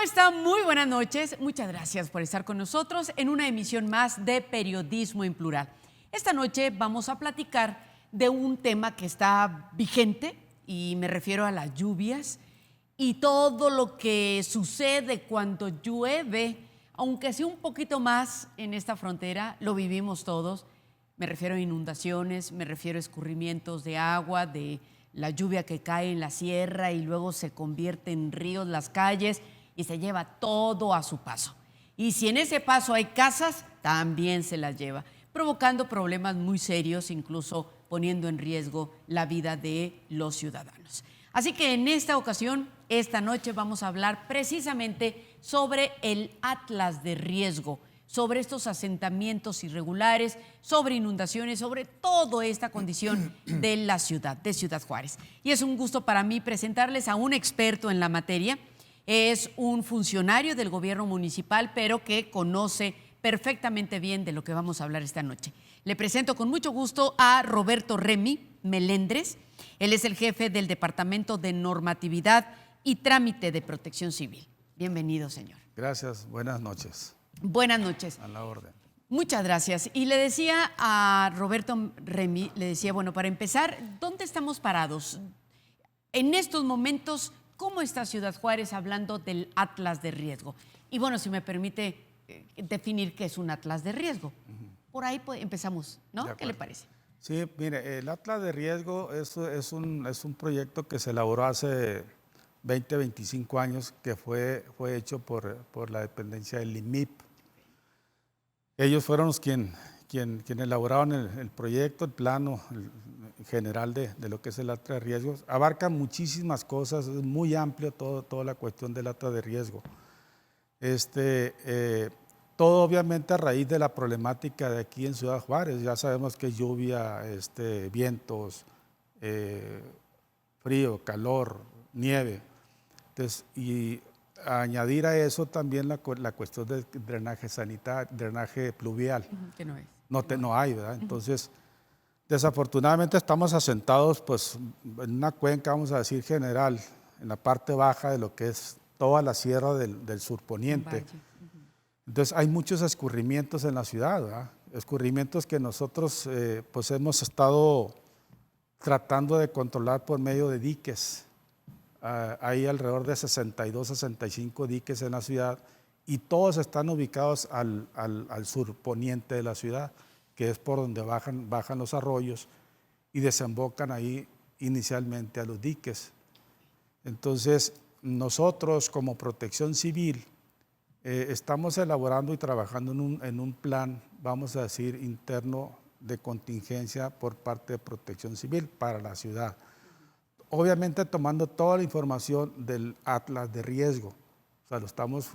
¿Cómo están? Muy buenas noches. Muchas gracias por estar con nosotros en una emisión más de Periodismo en Plural. Esta noche vamos a platicar de un tema que está vigente y me refiero a las lluvias y todo lo que sucede cuando llueve, aunque sea un poquito más en esta frontera, lo vivimos todos. Me refiero a inundaciones, me refiero a escurrimientos de agua, de la lluvia que cae en la sierra y luego se convierte en ríos las calles y se lleva todo a su paso. Y si en ese paso hay casas, también se las lleva, provocando problemas muy serios, incluso poniendo en riesgo la vida de los ciudadanos. Así que en esta ocasión, esta noche, vamos a hablar precisamente sobre el Atlas de riesgo, sobre estos asentamientos irregulares, sobre inundaciones, sobre toda esta condición de la ciudad, de Ciudad Juárez. Y es un gusto para mí presentarles a un experto en la materia. Es un funcionario del gobierno municipal, pero que conoce perfectamente bien de lo que vamos a hablar esta noche. Le presento con mucho gusto a Roberto Remy Melendres. Él es el jefe del Departamento de Normatividad y Trámite de Protección Civil. Bienvenido, señor. Gracias, buenas noches. Buenas noches. A la orden. Muchas gracias. Y le decía a Roberto Remy, le decía, bueno, para empezar, ¿dónde estamos parados? En estos momentos, ¿cómo está Ciudad Juárez hablando del Atlas de riesgo? Y bueno, si me permite definir qué es un Atlas de riesgo. Por ahí empezamos, ¿no? ¿Qué le parece? Sí, mire, el Atlas de riesgo es un proyecto que se elaboró hace 20, 25 años, que fue hecho por la dependencia del IMIP. Ellos fueron los quienes elaboraron el proyecto, el plano general de lo que es el Atlas de riesgos. Abarca muchísimas cosas, es muy amplio toda la cuestión del Atlas de riesgo. Todo obviamente a raíz de la problemática de aquí en Ciudad Juárez. Ya sabemos que lluvia, vientos, frío, calor, nieve. Entonces, y añadir a eso también la cuestión del drenaje sanitario, drenaje pluvial. Que no es. No hay, ¿verdad? Entonces, desafortunadamente estamos asentados pues, en una cuenca, vamos a decir, general, en la parte baja de lo que es toda la sierra del surponiente. Entonces, hay muchos escurrimientos en la ciudad, ¿verdad? Escurrimientos que nosotros pues hemos estado tratando de controlar por medio de diques. Hay alrededor de 62, 65 diques en la ciudad y todos están ubicados al surponiente de la ciudad, que es por donde bajan los arroyos y desembocan ahí inicialmente a los diques. Entonces, nosotros como Protección Civil estamos elaborando y trabajando en un plan, vamos a decir, interno de contingencia por parte de Protección Civil para la ciudad. Obviamente tomando toda la información del Atlas de riesgo. O sea, lo estamos,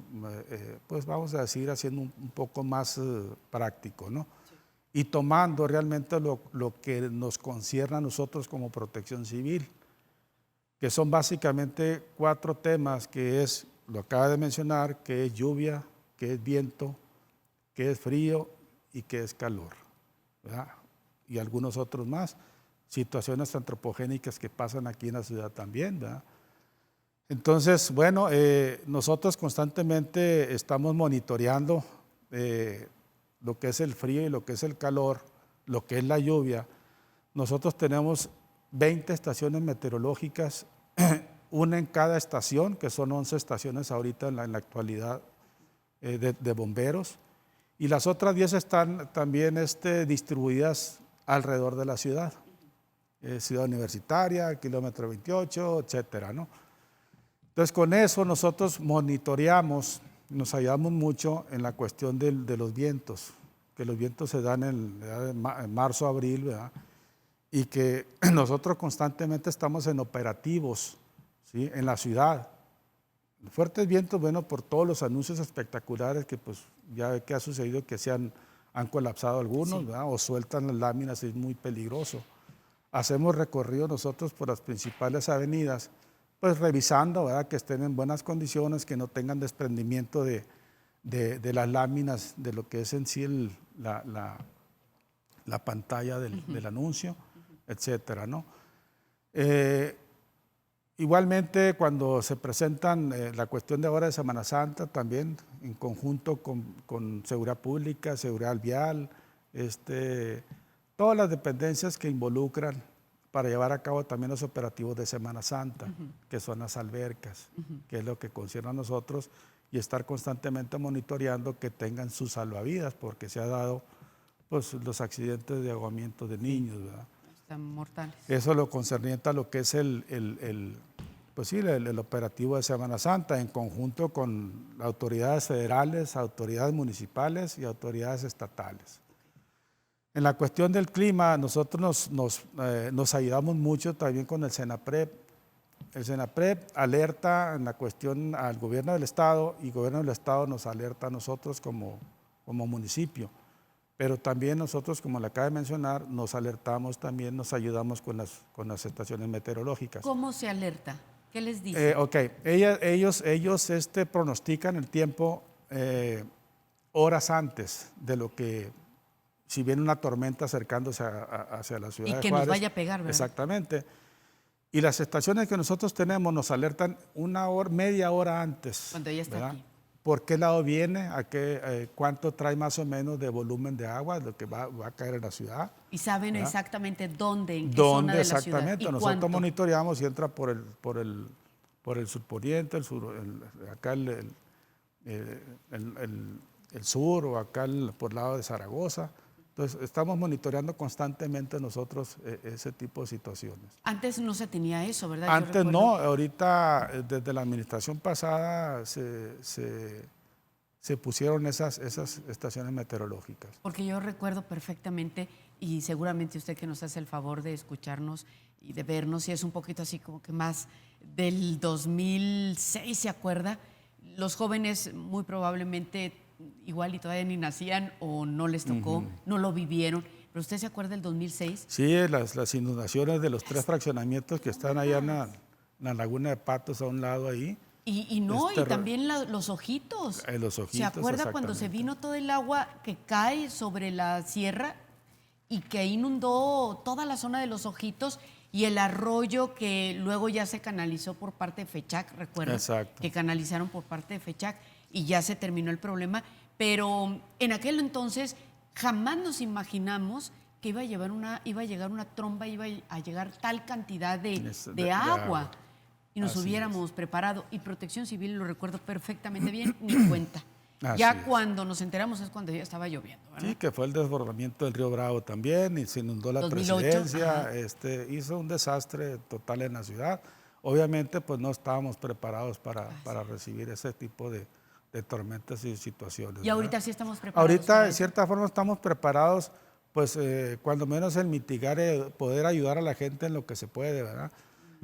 pues vamos a decir, haciendo un poco más práctico, ¿no? Sí. Y tomando realmente lo que nos concierne a nosotros como Protección Civil, que son básicamente 4 temas, que es, lo acaba de mencionar, que es lluvia, que es viento, que es frío y que es calor, ¿verdad? Y algunos otros más. Situaciones antropogénicas que pasan aquí en la ciudad también, ¿verdad? Entonces, bueno, nosotros constantemente estamos monitoreando lo que es el frío y lo que es el calor, lo que es la lluvia. Nosotros tenemos 20 estaciones meteorológicas, una en cada estación, que son 11 estaciones ahorita en la actualidad de bomberos, y las otras 10 están también distribuidas alrededor de la ciudad. Ciudad Universitaria, kilómetro 28, etcétera, ¿no? Entonces, con eso nosotros monitoreamos, nos ayudamos mucho en la cuestión de los vientos, que los vientos se dan en marzo, abril, ¿verdad? Y que nosotros constantemente estamos en operativos, ¿sí? En la ciudad. Fuertes vientos, bueno, por todos los anuncios espectaculares que pues ya ve que ha sucedido, que han colapsado algunos, sí, ¿verdad? O sueltan las láminas, es muy peligroso. Hacemos recorrido nosotros por las principales avenidas, pues revisando, ¿verdad?, que estén en buenas condiciones, que no tengan desprendimiento de las láminas, de lo que es en sí la pantalla del anuncio, etcétera, ¿no? Igualmente, cuando se presentan la cuestión de ahora de Semana Santa, también en conjunto con Seguridad Pública, Seguridad Vial, todas las dependencias que involucran para llevar a cabo también los operativos de Semana Santa, que son las albercas, que es lo que concierne a nosotros, y estar constantemente monitoreando que tengan sus salvavidas, porque se ha dado pues, los accidentes de ahogamiento de niños, ¿verdad? Están mortales. Eso lo concerniente a lo que es pues sí, el operativo de Semana Santa, en conjunto con autoridades federales, autoridades municipales y autoridades estatales. En la cuestión del clima, nosotros nos ayudamos mucho también con el SENAPREP. El SENAPREP alerta en la cuestión al gobierno del Estado, y el gobierno del Estado nos alerta a nosotros como municipio. Pero también nosotros, como le acabo de mencionar, nos alertamos también, nos ayudamos con las estaciones meteorológicas. ¿Cómo se alerta? ¿Qué les dice? Ok, ellos pronostican el tiempo horas antes de lo que, si viene una tormenta acercándose hacia la ciudad de Juárez. Y que nos vaya a pegar, ¿verdad? Exactamente. Y las estaciones que nosotros tenemos nos alertan media hora antes. Cuando ella está, ¿verdad?, aquí. ¿Por qué lado viene? ¿Cuánto trae más o menos de volumen de agua, lo que va a caer en la ciudad? Y saben, ¿verdad?, exactamente dónde, en qué ¿Dónde zona de la ciudad. Exactamente? ¿Y nosotros cuánto? monitoreamos y entra por el surponiente, acá el sur, o acá por el lado de Zaragoza. Entonces, estamos monitoreando constantemente nosotros ese tipo de situaciones. Antes no se tenía eso, ¿verdad? Antes no, ahorita desde la administración pasada se pusieron esas estaciones meteorológicas. Porque yo recuerdo perfectamente, y seguramente usted que nos hace el favor de escucharnos y de vernos, y es un poquito así como que más del 2006, ¿se acuerda? Los jóvenes muy probablemente igual y todavía ni nacían o no les tocó, no lo vivieron. ¿Pero usted se acuerda del 2006? Sí, las inundaciones de los 3 fraccionamientos que están allá en la laguna de Patos a un lado ahí. Y también los ojitos. Los ojitos, ¿Se acuerda cuando se vino todo el agua que cae sobre la sierra y que inundó toda la zona de los ojitos y el arroyo que luego ya se canalizó por parte de FECHAC, recuerda? Exacto. Que canalizaron por parte de FECHAC y ya se terminó el problema. Pero en aquel entonces jamás nos imaginamos que iba a llegar una tromba, iba a llegar tal cantidad de agua. Y nos hubiéramos preparado. Y Protección Civil, lo recuerdo perfectamente bien, ni cuenta. Cuando nos enteramos es cuando ya estaba lloviendo, ¿verdad? Sí, que fue el desbordamiento del río Bravo también, y se inundó la 2008, presidencia, hizo un desastre total en la ciudad. Obviamente, pues no estábamos preparados para recibir ese tipo de tormentas y situaciones. Y ahorita sí estamos preparados. Ahorita, de cierta forma, estamos preparados, pues cuando menos en mitigar, poder ayudar a la gente en lo que se puede, ¿verdad?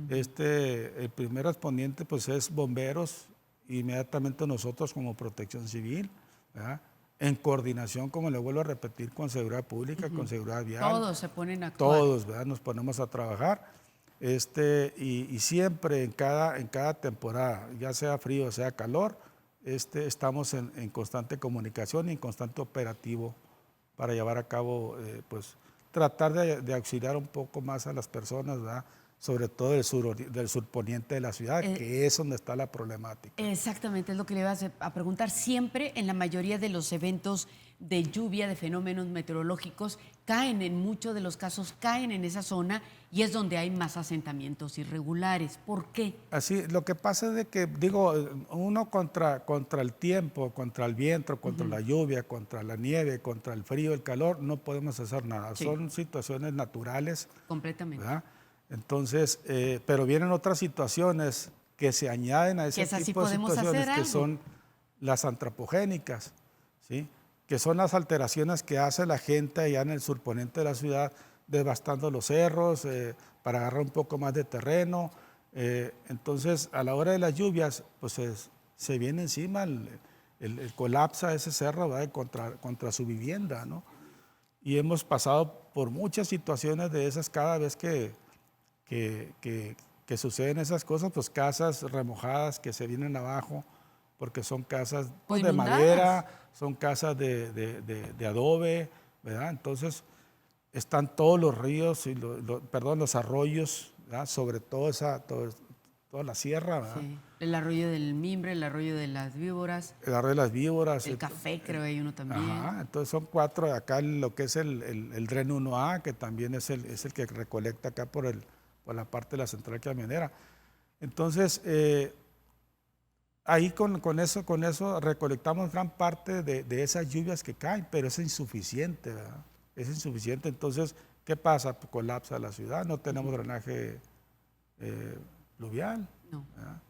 El primer respondiente pues es bomberos, inmediatamente nosotros como Protección Civil, ¿verdad?, en coordinación, como le vuelvo a repetir, con Seguridad Pública, con Seguridad Vial. Todos se ponen a actuar. Todos, ¿verdad?, nos ponemos a trabajar, y siempre en cada temporada, ya sea frío o sea calor, estamos en constante comunicación y en constante operativo para llevar a cabo, pues tratar de auxiliar un poco más a las personas, ¿verdad?, sobre todo del surponiente de la ciudad, que es donde está la problemática. Exactamente, es lo que le iba a preguntar. Siempre, en la mayoría de los eventos de lluvia, de fenómenos meteorológicos, en muchos de los casos, caen en esa zona y es donde hay más asentamientos irregulares. ¿Por qué? Así, lo que pasa es de que, digo, uno contra el tiempo, contra el viento, contra la lluvia, contra la nieve, contra el frío, el calor, no podemos hacer nada. Sí. Son situaciones naturales. Completamente. ¿Verdad? Entonces, pero vienen otras situaciones que se añaden a ese tipo de situaciones que son las antropogénicas, ¿sí?, que son las alteraciones que hace la gente allá en el surponiente de la ciudad, devastando los cerros para agarrar un poco más de terreno. Entonces, a la hora de las lluvias, pues se viene encima el colapsa ese cerro, ¿verdad?, contra su vivienda, ¿no? Y hemos pasado por muchas situaciones de esas cada vez que suceden esas cosas, pues casas remojadas que se vienen abajo, porque son casas pues, de madera, son casas de adobe, ¿verdad? Entonces están todos los ríos, y los arroyos, ¿verdad?, sobre toda toda la sierra, ¿verdad? Sí. El arroyo del Mimbre, el arroyo de las Víboras, El arroyo de las víboras. el Café, creo hay uno también. Ajá, entonces son 4, acá lo que es el Dren 1A, que también es el que recolecta acá por la parte de la central camionera. Entonces, ahí con eso recolectamos gran parte de esas lluvias que caen, pero es insuficiente, ¿verdad? Es insuficiente, entonces, ¿qué pasa? Pues colapsa la ciudad, no tenemos drenaje pluvial. No. ¿Verdad?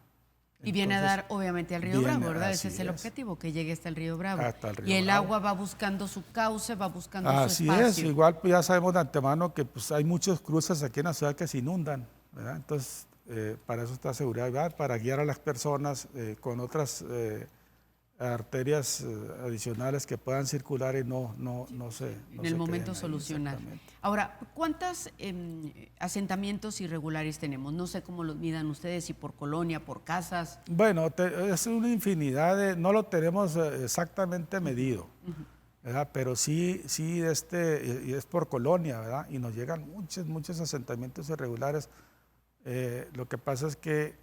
Y viene a Entonces, dar, obviamente, al río Bravo, ¿verdad? Ese así es el es. objetivo, que llegue hasta el río Bravo. Hasta el río y el Bravo. agua va buscando su cauce, va buscando su Así espacio. es, igual pues ya sabemos de antemano que pues, hay muchos cruces aquí en la ciudad que se inundan, ¿verdad? Entonces, para eso está seguridad vial, para guiar a las personas con otras arterias adicionales que puedan circular y no se En el momento queden ahí, solucionar. exactamente. Ahora, ¿cuántos asentamientos irregulares tenemos? No sé cómo los midan ustedes, si por colonia, por casas. Bueno, es una infinidad no lo tenemos exactamente medido, ¿verdad? Pero sí y es por colonia, ¿verdad? Y nos llegan muchos asentamientos irregulares. Lo que pasa es que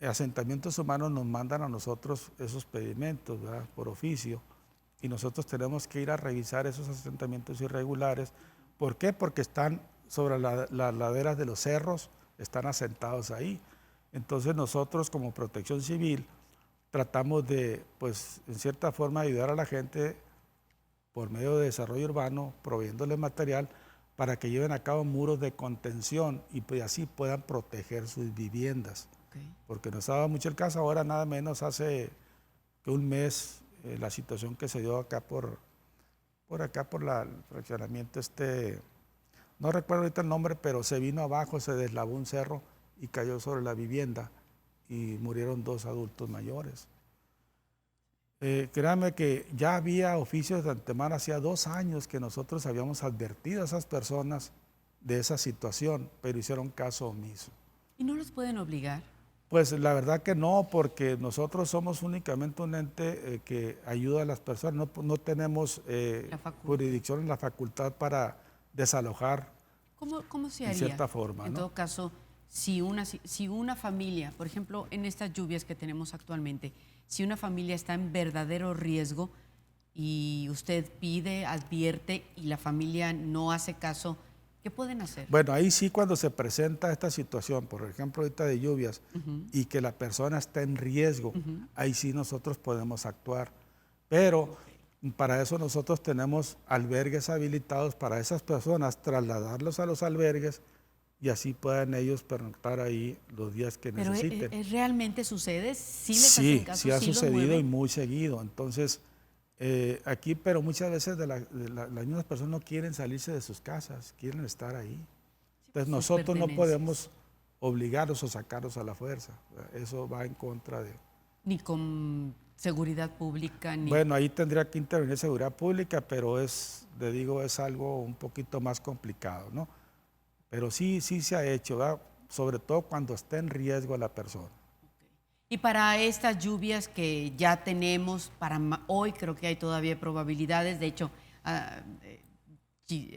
asentamientos humanos nos mandan a nosotros esos pedimentos, ¿verdad? Por oficio, y nosotros tenemos que ir a revisar esos asentamientos irregulares. ¿Por qué? Porque están sobre las laderas de los cerros, están asentados ahí. Entonces nosotros como Protección Civil tratamos de, pues, en cierta forma ayudar a la gente por medio de desarrollo urbano, proveyéndole material para que lleven a cabo muros de contención y pues así puedan proteger sus viviendas. Okay. Porque nos ha dado mucho el caso ahora, nada menos hace que un mes, la situación que se dio acá por el fraccionamiento no recuerdo ahorita el nombre, pero se vino abajo, se deslavó un cerro y cayó sobre la vivienda y murieron 2 adultos mayores. Créanme que ya había oficios de antemano, hacía 2 años que nosotros habíamos advertido a esas personas de esa situación, pero hicieron caso omiso. ¿Y no los pueden obligar? Pues la verdad que no, porque nosotros somos únicamente un ente que ayuda a las personas, no tenemos jurisdicción en la facultad para desalojar. ¿Cómo se haría? En cierta forma, en ¿no? todo caso, si una familia, por ejemplo, en estas lluvias que tenemos actualmente, si una familia está en verdadero riesgo y usted pide, advierte y la familia no hace caso, ¿qué pueden hacer? Bueno, ahí sí cuando se presenta esta situación, por ejemplo ahorita de lluvias, y que la persona está en riesgo, ahí sí nosotros podemos actuar. Pero para eso nosotros tenemos albergues habilitados para esas personas, trasladarlos a los albergues y así puedan ellos pernoctar ahí los días que necesiten. ¿Pero realmente sucede? ¿Sí les hacen caso? Sí ha ¿Sí los sucedido y mueven? muy seguido. Entonces, aquí, pero muchas veces las mismas personas no quieren salirse de sus casas, quieren estar ahí. Entonces nosotros no podemos obligarlos o sacarlos a la fuerza. Eso va en contra de... Ni con seguridad pública, ni... Bueno, ahí tendría que intervenir seguridad pública, pero es algo un poquito más complicado, ¿no? Pero sí se ha hecho, ¿verdad? Sobre todo cuando está en riesgo la persona. Y para estas lluvias que ya tenemos, para hoy creo que hay todavía probabilidades, de hecho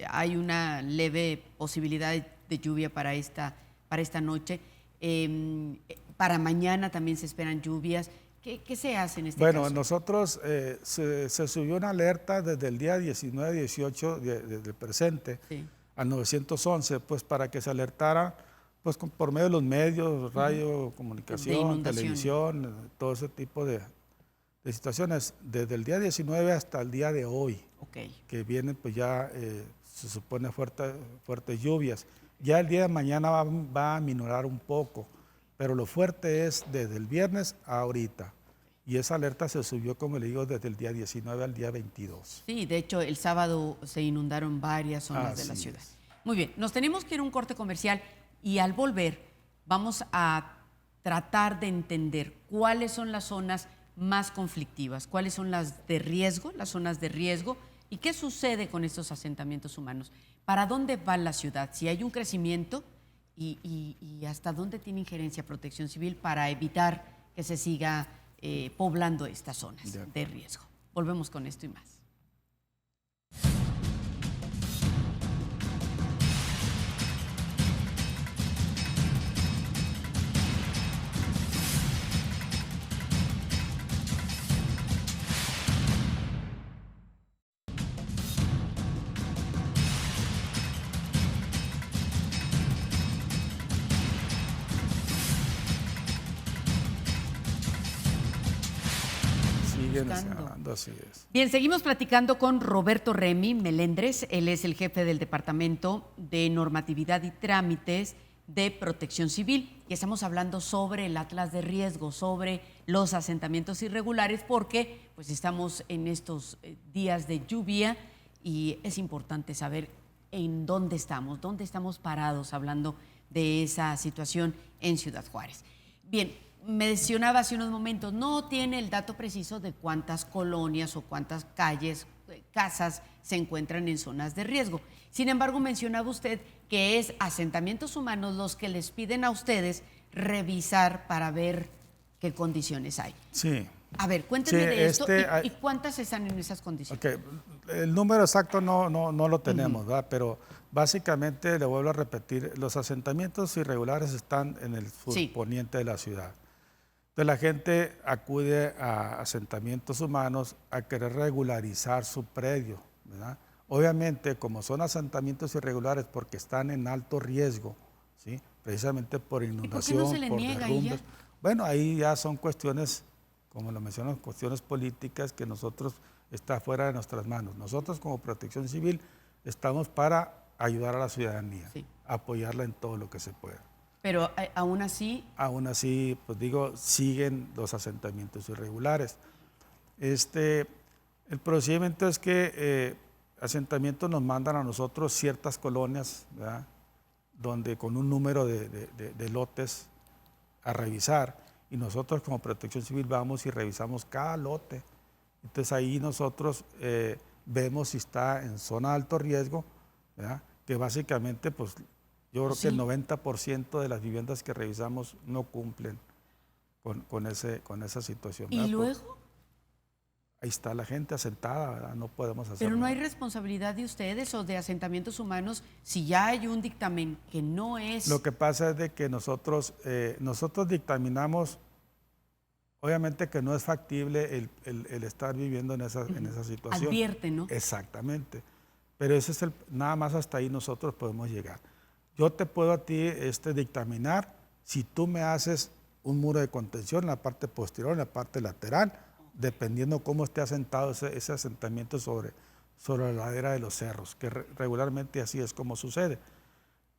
hay una leve posibilidad de lluvia para esta noche. Para mañana también se esperan lluvias. ¿Qué se hace en este caso? Bueno, nosotros se subió una alerta desde el día 19-18 del presente al 911, pues para que se alertara pues por medio de los medios, radio, comunicación, televisión, todo ese tipo de situaciones, desde el día 19 hasta el día de hoy, que vienen pues ya se supone fuertes lluvias. Ya el día de mañana va a minorar un poco, pero lo fuerte es desde el viernes a ahorita. Y esa alerta se subió, como le digo, desde el día 19 al día 22. Sí, de hecho el sábado se inundaron varias zonas de la ciudad. Muy bien, nos tenemos que ir a un corte comercial. Y al volver, vamos a tratar de entender cuáles son las zonas más conflictivas, cuáles son las de riesgo, las zonas de riesgo, y qué sucede con estos asentamientos humanos. ¿Para dónde va la ciudad? Si hay un crecimiento y hasta dónde tiene injerencia Protección Civil para evitar que se siga poblando estas zonas de riesgo. Volvemos con esto y más. siguen buscando. escalando, así es. Bien, seguimos platicando con Roberto Remy Melendres. Él es el jefe del Departamento de Normatividad y Trámites de Protección Civil. Y estamos hablando sobre el atlas de riesgo, sobre los asentamientos irregulares, porque pues estamos en estos días de lluvia y es importante saber en dónde estamos parados hablando de esa situación en Ciudad Juárez. Bien, me mencionaba hace unos momentos, no tiene el dato preciso de cuántas colonias o cuántas calles, casas se encuentran en zonas de riesgo. Sin embargo, mencionaba usted que es asentamientos humanos los que les piden a ustedes revisar para ver qué condiciones hay. Sí. A ver, cuéntenme de esto hay- y cuántas están en esas condiciones. Ok, el número exacto no lo tenemos, ¿verdad? Pero básicamente, le vuelvo a repetir, los asentamientos irregulares están en el surponiente de la ciudad. Entonces la gente acude a asentamientos humanos a querer regularizar su predio, ¿verdad? Obviamente, como son asentamientos irregulares porque están en alto riesgo, ¿sí? Precisamente por inundación, ¿Y por qué no se le por niega derrumbes. ahí Bueno, ahí ya son cuestiones, como lo mencionan, cuestiones políticas que nosotros está fuera de nuestras manos. Nosotros como Protección Civil estamos para ayudar a la ciudadanía, Sí. apoyarla en todo lo que se pueda. Pero aún así, Aún así, pues digo, siguen los asentamientos irregulares. El procedimiento es que asentamientos nos mandan a nosotros ciertas colonias, ¿verdad? Donde con un número de lotes a revisar, y nosotros como Protección Civil vamos y revisamos cada lote. Entonces ahí nosotros vemos si está en zona de alto riesgo, ¿verdad? Que básicamente pues yo creo que el 90% de las viviendas que revisamos no cumplen con esa situación. ¿y ¿verdad? luego? Ahí está la gente asentada, ¿verdad? No podemos hacer Pero no hay nada. responsabilidad de ustedes o de asentamientos humanos si ya hay un dictamen que no es... Lo que pasa es de que nosotros dictaminamos, obviamente que no es factible el estar viviendo en esa situación. Advierte, ¿no? Exactamente. Pero ese es nada más hasta ahí nosotros podemos llegar. Yo te puedo a ti dictaminar si tú me haces un muro de contención en la parte posterior, en la parte lateral, dependiendo cómo esté asentado ese asentamiento sobre la ladera de los cerros, que regularmente así es como sucede.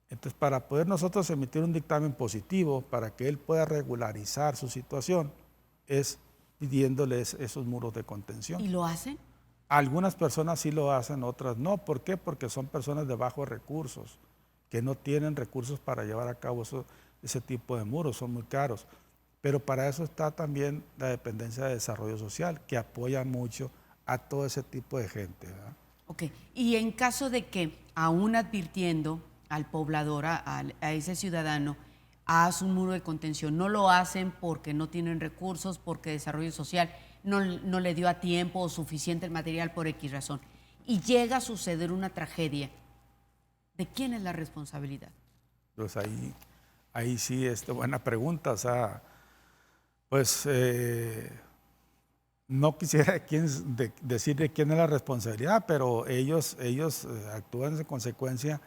Entonces, para poder nosotros emitir un dictamen positivo, para que él pueda regularizar su situación, es pidiéndoles esos muros de contención. ¿Y lo hacen? Algunas personas sí lo hacen, otras no. ¿Por qué? Porque son personas de bajos recursos, que no tienen recursos para llevar a cabo ese tipo de muros, son muy caros. Pero para eso está también la dependencia de desarrollo social, que apoya mucho a todo ese tipo de gente, ¿verdad? Ok. Y en caso de que, aún advirtiendo al poblador, a ese ciudadano, haz un muro de contención, no lo hacen porque no tienen recursos, porque desarrollo social no le dio a tiempo o suficiente el material por X razón, y llega a suceder una tragedia, ¿de quién es la responsabilidad? Pues ahí sí, buena pregunta. O sea, pues no quisiera decir de quién es la responsabilidad, pero ellos actúan en consecuencia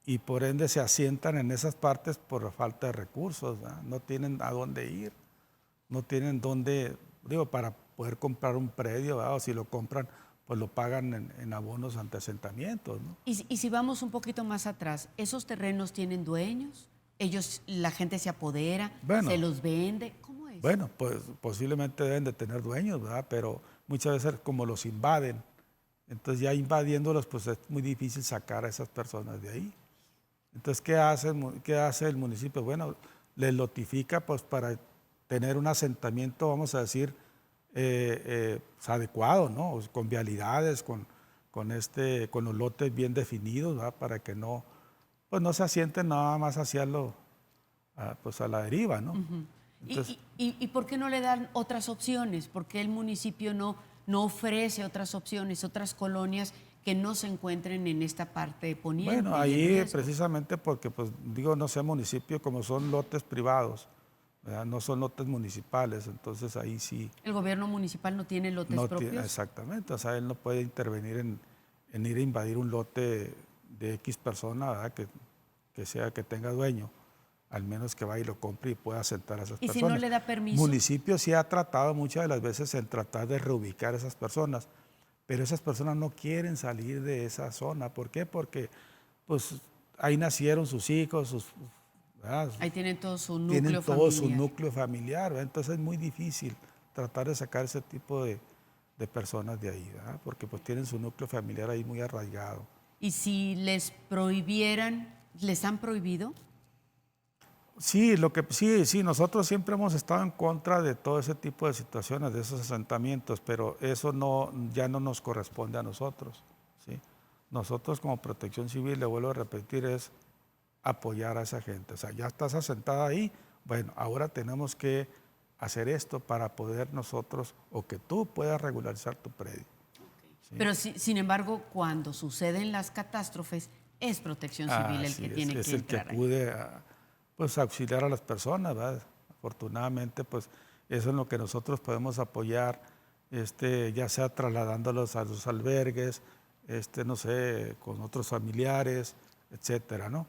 y por ende se asientan en esas partes por falta de recursos, ¿verdad? No tienen a dónde ir, no tienen dónde, digo, para poder comprar un predio, ¿verdad? O si lo compran, pues lo pagan en abonos ante asentamientos, ¿no? Y si vamos un poquito más atrás, ¿esos terrenos tienen dueños? La gente se apodera, Bueno, se los vende, ¿cómo es? Bueno, pues posiblemente deben de tener dueños, ¿verdad? Pero muchas veces como los invaden, entonces ya invadiéndolos, pues es muy difícil sacar a esas personas de ahí. Entonces, ¿qué hace el municipio? Bueno, les notifica pues para tener un asentamiento, vamos a decir, pues, adecuado, ¿no? Con vialidades, con los lotes bien definidos, ¿verdad? Para que no se asienten nada más hacia pues a la deriva, ¿no? Uh-huh. Entonces, ¿Y por qué no le dan otras opciones? ¿Por qué el municipio no ofrece otras opciones, otras colonias que no se encuentren en esta parte poniente? bueno, ahí precisamente porque, pues digo, no sé, municipio, como son lotes privados, ¿verdad? No son lotes municipales, entonces ahí sí. ¿El gobierno municipal no tiene lotes No propios? tiene, exactamente, o sea, él no puede intervenir en ir a invadir un lote de X persona, ¿verdad? Que tenga dueño. al menos que vaya y lo compre y pueda asentar a esas ¿Y personas. si no le da permiso? Municipio sí ha tratado muchas de las veces en tratar de reubicar a esas personas, pero esas personas no quieren salir de esa zona. ¿Por qué? Porque pues ahí nacieron sus hijos, ¿verdad? Ahí tienen todo su núcleo Tienen todo su familiar. núcleo familiar, ¿verdad? Entonces es muy difícil tratar de sacar ese tipo de personas de ahí, ¿verdad? Porque pues tienen su núcleo familiar ahí muy arraigado. ¿Y si les prohibieran, les han prohibido? Sí, sí, nosotros siempre hemos estado en contra de todo ese tipo de situaciones, de esos asentamientos, pero eso ya no nos corresponde a nosotros, ¿sí? Nosotros como Protección Civil, le vuelvo a repetir, es apoyar a esa gente. O sea, ya estás asentada ahí, bueno, ahora tenemos que hacer esto para poder nosotros, o que tú puedas regularizar tu predio. ¿Sí? Pero sin embargo, cuando suceden las catástrofes, es Protección Civil el que tiene es que el que entrar ahí. acude a, pues, auxiliar a las personas, ¿verdad? Afortunadamente, pues eso es lo que nosotros podemos apoyar, ya sea trasladándolos a los albergues, no sé, con otros familiares, etcétera, ¿no?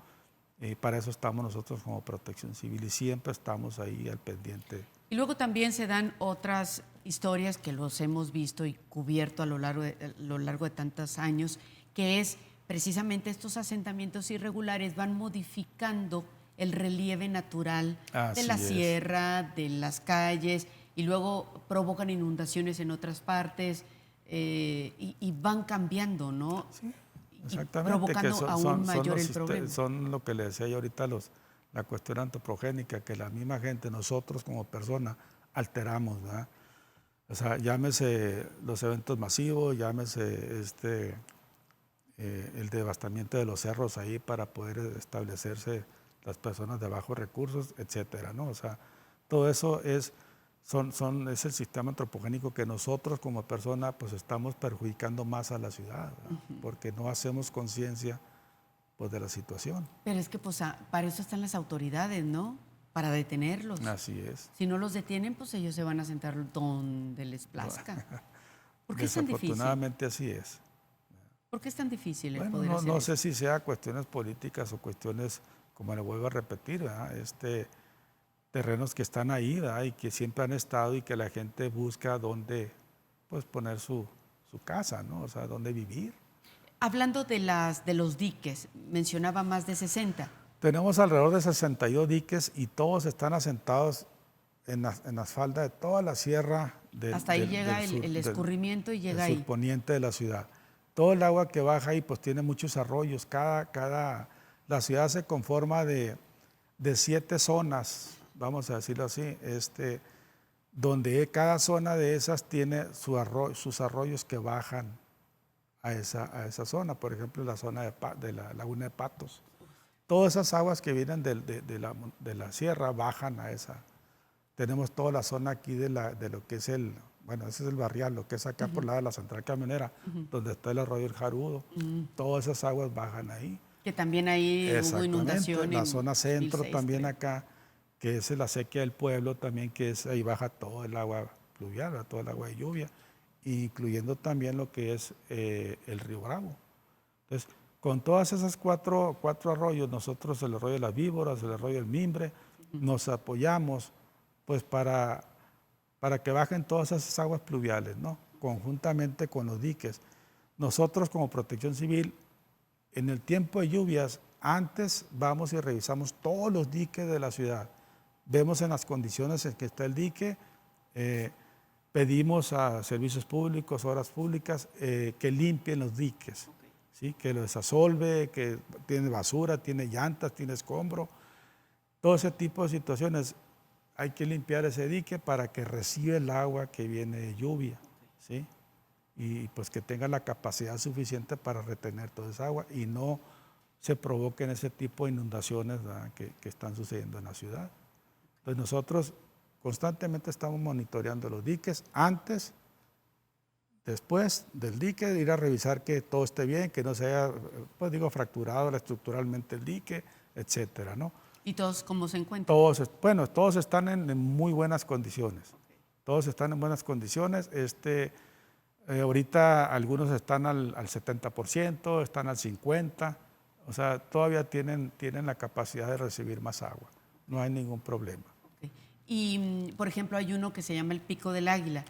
Y para eso estamos nosotros como Protección Civil y siempre estamos ahí al pendiente. Y luego también se dan otras historias que los hemos visto y cubierto a lo largo de tantos años, que es precisamente estos asentamientos irregulares van modificando el relieve natural de la sierra, de las calles, y luego provocan inundaciones en otras partes y van cambiando, ¿no? Sí, Y exactamente. provocando aún mayor el problema. Son lo que le decía yo ahorita, la cuestión antropogénica, que la misma gente, nosotros como persona, alteramos, ¿verdad? O sea, llámese los eventos masivos, llámese el devastamiento de los cerros ahí para poder establecerse las personas de bajos recursos, etcétera, ¿no? O sea, todo eso es el sistema antropogénico que nosotros como persona pues estamos perjudicando más a la ciudad, porque no hacemos conciencia pues de la situación. Pero es que pues para eso están las autoridades, ¿no? Para detenerlos. Así es. Si no los detienen, pues ellos se van a sentar donde les plazca. ¿Por qué es tan difícil? Desafortunadamente así es. ¿Por qué es tan difícil el Bueno, poder hacer no eso? sé si sea cuestiones políticas o cuestiones, como le vuelvo a repetir, ¿verdad? Terrenos que están ahí, ¿verdad? Y que siempre han estado y que la gente busca dónde pues, poner su casa, ¿no? O sea, dónde vivir. Hablando de los diques, mencionaba más de 60. Tenemos alrededor de 62 diques y todos están asentados en las faldas de toda la sierra Hasta ahí llega el escurrimiento y llega ahí. Surponiente de la ciudad. Todo el agua que baja ahí pues tiene muchos arroyos. La ciudad se conforma de 7 zonas, vamos a decirlo así, donde cada zona de esas tiene sus arroyos que bajan a esa zona. Por ejemplo, la zona de la Laguna de Patos. Todas esas aguas que vienen de la sierra bajan a esa. Tenemos toda la zona aquí de lo que es ese es el barrial, lo que es acá por lado de la central camionera, donde está el arroyo El Jarudo. Todas esas aguas bajan ahí. Que también ahí hubo inundación. La zona centro 2006, también creo. acá, que es la sequía del pueblo también, ahí baja todo el agua pluvial, todo el agua de lluvia, incluyendo también lo que es el río Bravo. Entonces, con todas esas cuatro arroyos, nosotros, el arroyo de las Víboras, el arroyo del Mimbre, nos apoyamos pues para que bajen todas esas aguas pluviales, ¿no? Conjuntamente con los diques. Nosotros como Protección Civil, en el tiempo de lluvias, antes vamos y revisamos todos los diques de la ciudad. Vemos en las condiciones en que está el dique, pedimos a servicios públicos, obras públicas, que limpien los diques, ¿sí? Que lo desasolve, que tiene basura, tiene llantas, tiene escombro. Todo ese tipo de situaciones hay que limpiar ese dique para que reciba el agua que viene de lluvia, ¿sí? Y pues que tenga la capacidad suficiente para retener toda esa agua y no se provoquen ese tipo de inundaciones que están sucediendo en la ciudad. Entonces nosotros constantemente estamos monitoreando los diques antes, después del dique, de ir a revisar que todo esté bien, que no se haya, pues digo, fracturado estructuralmente el dique, etcétera, ¿no? ¿Y todos cómo se encuentran? Todos están en muy buenas condiciones. Todos están en buenas condiciones. Ahorita algunos están al 70%, están al 50%. O sea, todavía tienen la capacidad de recibir más agua. no hay ningún problema. Ok. Y, por ejemplo, hay uno que se llama el Pico del Águila.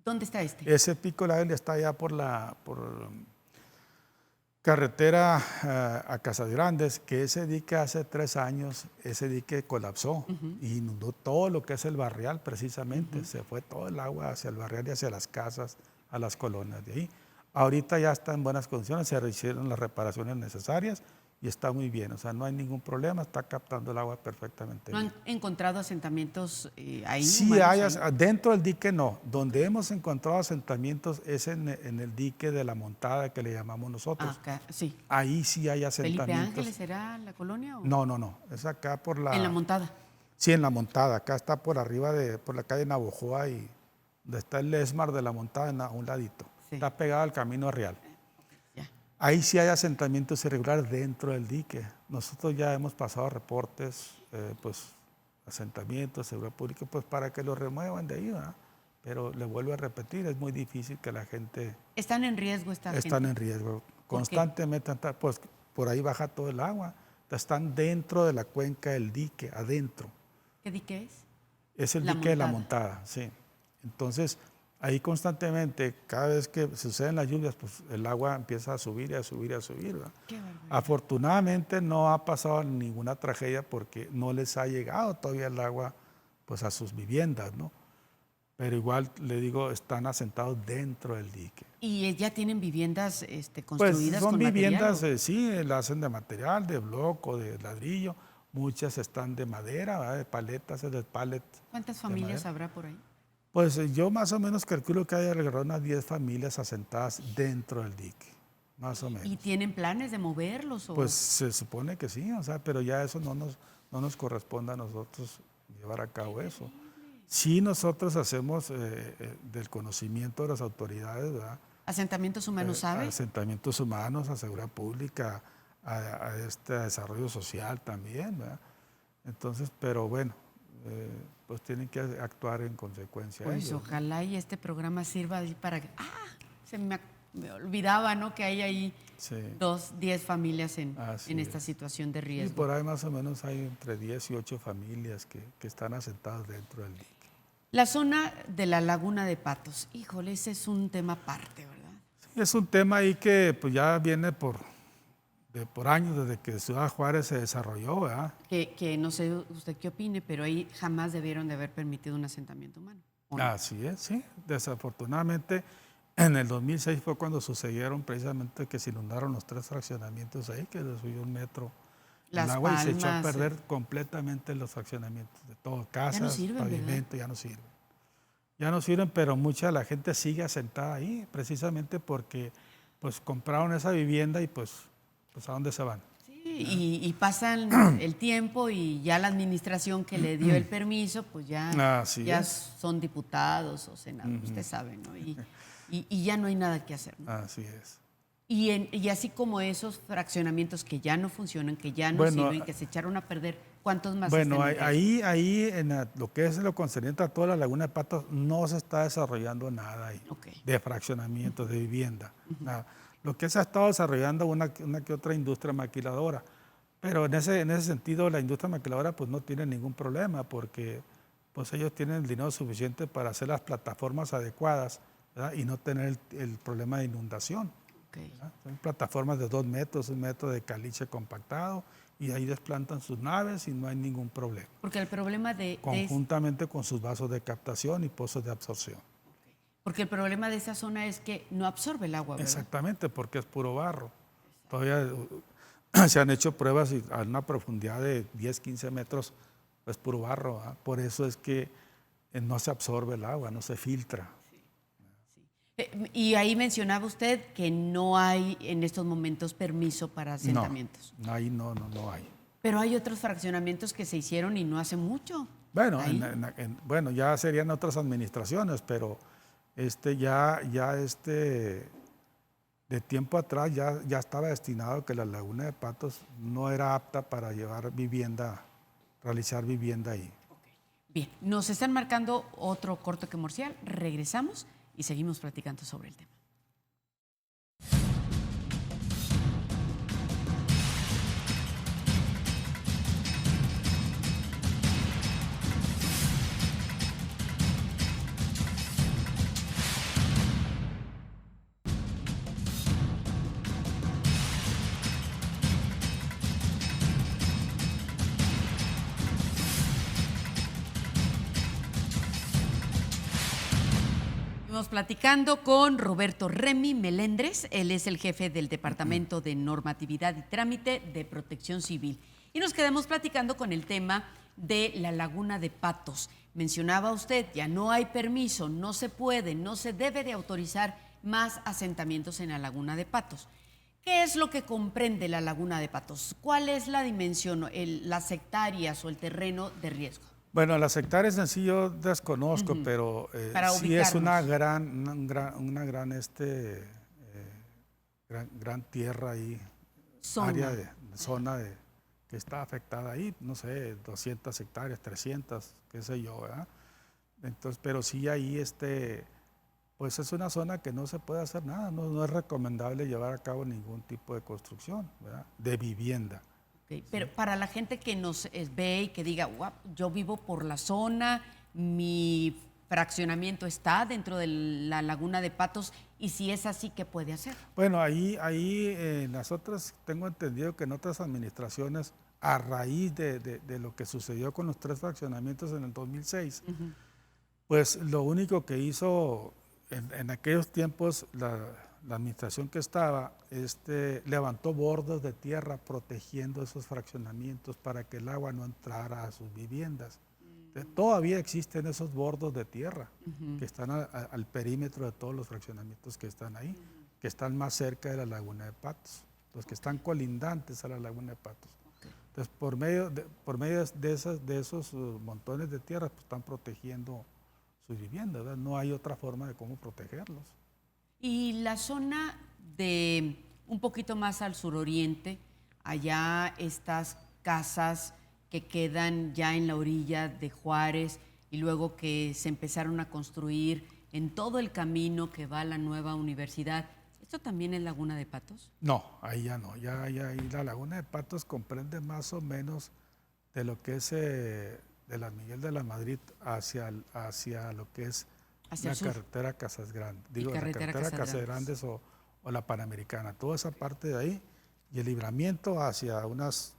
¿Dónde está este? Ese Pico del Águila está allá por carretera a Casas Grandes, que ese dique hace 3 años, ese dique colapsó y inundó todo lo que es el barrial precisamente. Se fue todo el agua hacia el barrial y hacia las casas, a las colonias de ahí. Ahorita ya está en buenas condiciones, se hicieron las reparaciones necesarias y está muy bien. O sea, no hay ningún problema, está captando el agua perfectamente ¿No bien. han encontrado asentamientos ahí? Sí humanos hay, ahí? dentro del dique no. Donde hemos encontrado asentamientos es en el dique de la Montada que le llamamos nosotros. Acá, sí. Ahí sí hay ¿Felipe asentamientos. Ángeles será la colonia? O? No. Es acá por la... En la Montada. Sí, en la Montada. Acá está por arriba, por la calle Navojoa y donde está el Esmar de la Montada, a un ladito. Sí. Está pegado al Camino Real. Ya. Ahí sí hay asentamientos irregulares dentro del dique. Nosotros ya hemos pasado reportes, asentamientos, seguridad pública, pues para que lo remuevan de ahí, ¿verdad? Pero le vuelvo a repetir, es muy difícil que la gente... ¿Están en riesgo esta Están gente? en riesgo. ¿Por qué? Constantemente, pues por ahí baja todo el agua. Están dentro de la cuenca del dique, adentro. ¿Qué dique es? Es el La dique de la Montada. Montada, sí. Entonces, ahí constantemente, cada vez que suceden las lluvias, pues el agua empieza a subir y a subir y a subir, ¿verdad? Qué barbaridad. Afortunadamente no ha pasado ninguna tragedia porque no les ha llegado todavía el agua pues a sus viviendas, ¿no? Pero igual, le digo, están asentados dentro del dique. ¿Y ya tienen viviendas Pues construidas son con viviendas, material? sí, las hacen de material, de bloco, de ladrillo. Muchas están de madera, ¿verdad? De paletas, de pallet. ¿Cuántas de familias madera. habrá por ahí? Pues yo más o menos calculo que hay alrededor de unas 10 familias asentadas dentro del dique, más o menos. ¿Y tienen planes de moverlos? O? Pues se supone que sí, o sea, pero ya eso no nos corresponde a nosotros llevar a cabo eso. Sí, nosotros hacemos del conocimiento de las autoridades, ¿verdad? ¿Asentamientos humanos A sabe? asentamientos humanos, a seguridad pública, a desarrollo social también, ¿verdad? Entonces, pero bueno, pues tienen que actuar en consecuencia. Pues ellos, ¿no? ojalá y este programa sirva ahí para que... me olvidaba, ¿no? Que hay ahí Sí. 10 familias Así en esta es. situación de Y riesgo. por ahí más o menos hay entre 10 y 8 familias que están asentadas dentro del dique. La zona de la Laguna de Patos, híjole, ese es un tema aparte, ¿verdad? Sí, es un tema ahí que pues, ya viene por años, desde que Ciudad Juárez se desarrolló, ¿verdad? Que no sé usted qué opine, pero ahí jamás debieron de haber permitido un asentamiento humano. ¿o no? Así es, sí. Desafortunadamente, en el 2006 fue cuando sucedieron precisamente que se inundaron los 3 fraccionamientos ahí, que le subió 1 metro el Las agua y se echó a Palmas, perder completamente los fraccionamientos de todo, casas, sirven, pavimento, ya no sirven. Ya no sirven, pero mucha de la gente sigue asentada ahí, precisamente porque pues compraron esa vivienda y pues ¿a dónde se van? Sí, y pasan el tiempo y ya la administración que le dio el permiso, pues ya Así es. son diputados o senadores, usted sabe, ¿no? Y ya no hay nada que hacer, ¿no? Así es. Y así como esos fraccionamientos que ya no funcionan, que ya no Bueno, sirven, que se echaron a perder, ¿cuántos más Bueno, están en riesgo? ahí en lo que es lo concerniente a toda la Laguna de Patos, no se está desarrollando nada ahí, Ok. de fraccionamiento, de vivienda, nada. Lo que se ha estado desarrollando una que otra industria maquiladora, pero en ese sentido la industria maquiladora pues no tiene ningún problema porque pues ellos tienen el dinero suficiente para hacer las plataformas adecuadas, ¿verdad? Y no tener el problema de inundación. Ok. ¿Verdad? Son plataformas de 2 metros, 1 metro de caliche compactado y ahí desplantan sus naves y no hay ningún problema. Porque el problema Conjuntamente con sus vasos de captación y pozos de absorción. porque el problema de esa zona es que no absorbe el agua, ¿verdad? Exactamente, porque es puro barro. Todavía se han hecho pruebas y a una profundidad de 10, 15 metros, es puro barro. ¿Ah? Por eso es que no se absorbe el agua, no se filtra. Y ahí mencionaba usted que no hay en estos momentos permiso para asentamientos. No, ahí no hay. Pero hay otros fraccionamientos que se hicieron y no hace mucho. Bueno, Ahí. bueno, ya serían otras administraciones, pero de tiempo atrás ya estaba destinado que la Laguna de Patos no era apta para llevar vivienda, realizar vivienda ahí. Bien, nos están marcando otro corte comercial. Regresamos y seguimos platicando sobre el tema. Estamos platicando con Roberto Remy Melendres. Él es el jefe del Departamento de Normatividad y Trámite de Protección Civil. Y nos quedamos platicando con el tema de la Laguna de Patos. Mencionaba usted, ya no hay permiso, no se puede, no se debe de autorizar más asentamientos en la Laguna de Patos. ¿Qué es lo que comprende la Laguna de Patos? ¿Cuál es la dimensión, las hectáreas o el terreno de riesgo? Bueno, las hectáreas en sí yo desconozco, pero Para sí es una ubicarnos. gran tierra ahí, Zona. zona que está afectada ahí, no sé, 200 hectáreas, 300, qué sé yo, ¿verdad? Entonces, pero sí ahí pues es una zona que no se puede hacer nada, no es recomendable llevar a cabo ningún tipo de construcción, ¿verdad? De vivienda. Okay, pero para la gente que nos ve y que diga, wow, yo vivo por la zona, mi fraccionamiento está dentro de la Laguna de Patos, y si es así, ¿qué puede hacer? Bueno, ahí en las otras, tengo entendido que en otras administraciones, a raíz de lo que sucedió con los 3 fraccionamientos en el 2006, pues lo único que hizo en aquellos tiempos la administración que estaba, levantó bordos de tierra protegiendo esos fraccionamientos para que el agua no entrara a sus viviendas. Todavía existen esos bordos de tierra que están al perímetro de todos los fraccionamientos que están ahí, que están más cerca de la Laguna de Patos, los que están colindantes a la Laguna de Patos. Entonces, por medio de esos montones de tierra, pues, están protegiendo sus viviendas, ¿verdad? No hay otra forma de cómo protegerlos. Y la zona de un poquito más al suroriente, allá estas casas que quedan ya en la orilla de Juárez y luego que se empezaron a construir en todo el camino que va a la nueva universidad, ¿esto también es Laguna de Patos? No, ahí ya no, ya ahí la Laguna de Patos comprende más o menos de lo que es de la Miguel de la Madrid hacia lo que es Hacia la el sur. carretera Casas Grandes, Y la carretera Casas Grandes o la Panamericana, toda esa parte de ahí y el libramiento hacia unas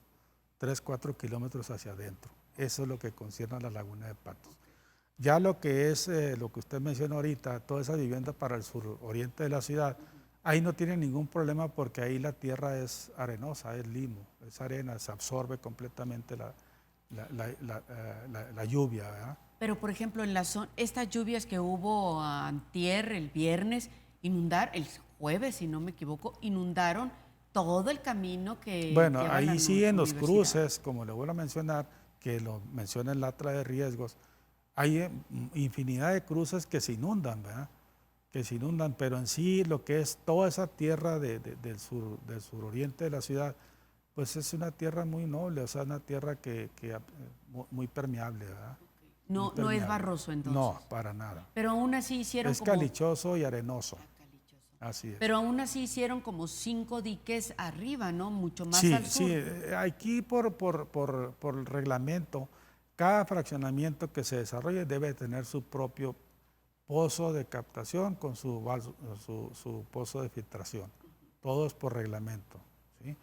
3, 4 kilómetros hacia adentro. Eso es lo que concierne a la Laguna de Patos. Ya lo que es lo que usted menciona ahorita, toda esa vivienda para el suroriente de la ciudad, ahí no tiene ningún problema porque ahí la tierra es arenosa, es limo, es arena, se absorbe completamente la lluvia, ¿verdad? Pero, por ejemplo, en estas lluvias que hubo antier, el viernes, el jueves, si no me equivoco, inundaron todo el camino que Bueno, lleva a ahí la sí en los universidad. cruces, como le vuelvo a mencionar, que lo menciona en la atra de riesgos, hay infinidad de cruces que se inundan, ¿verdad? Que se inundan, pero en sí lo que es toda esa tierra del suroriente de la ciudad, pues es una tierra muy noble, o sea, una tierra muy permeable, ¿verdad? No, no es barroso entonces. No, para nada. Pero aún así hicieron Es calichoso y arenoso. Así es. Pero aún así hicieron como 5 diques arriba, ¿no? Mucho más Sí, al sur. sí, aquí por el reglamento, cada fraccionamiento que se desarrolle debe tener su propio pozo de captación con su pozo de filtración. Todo es por reglamento, ¿sí?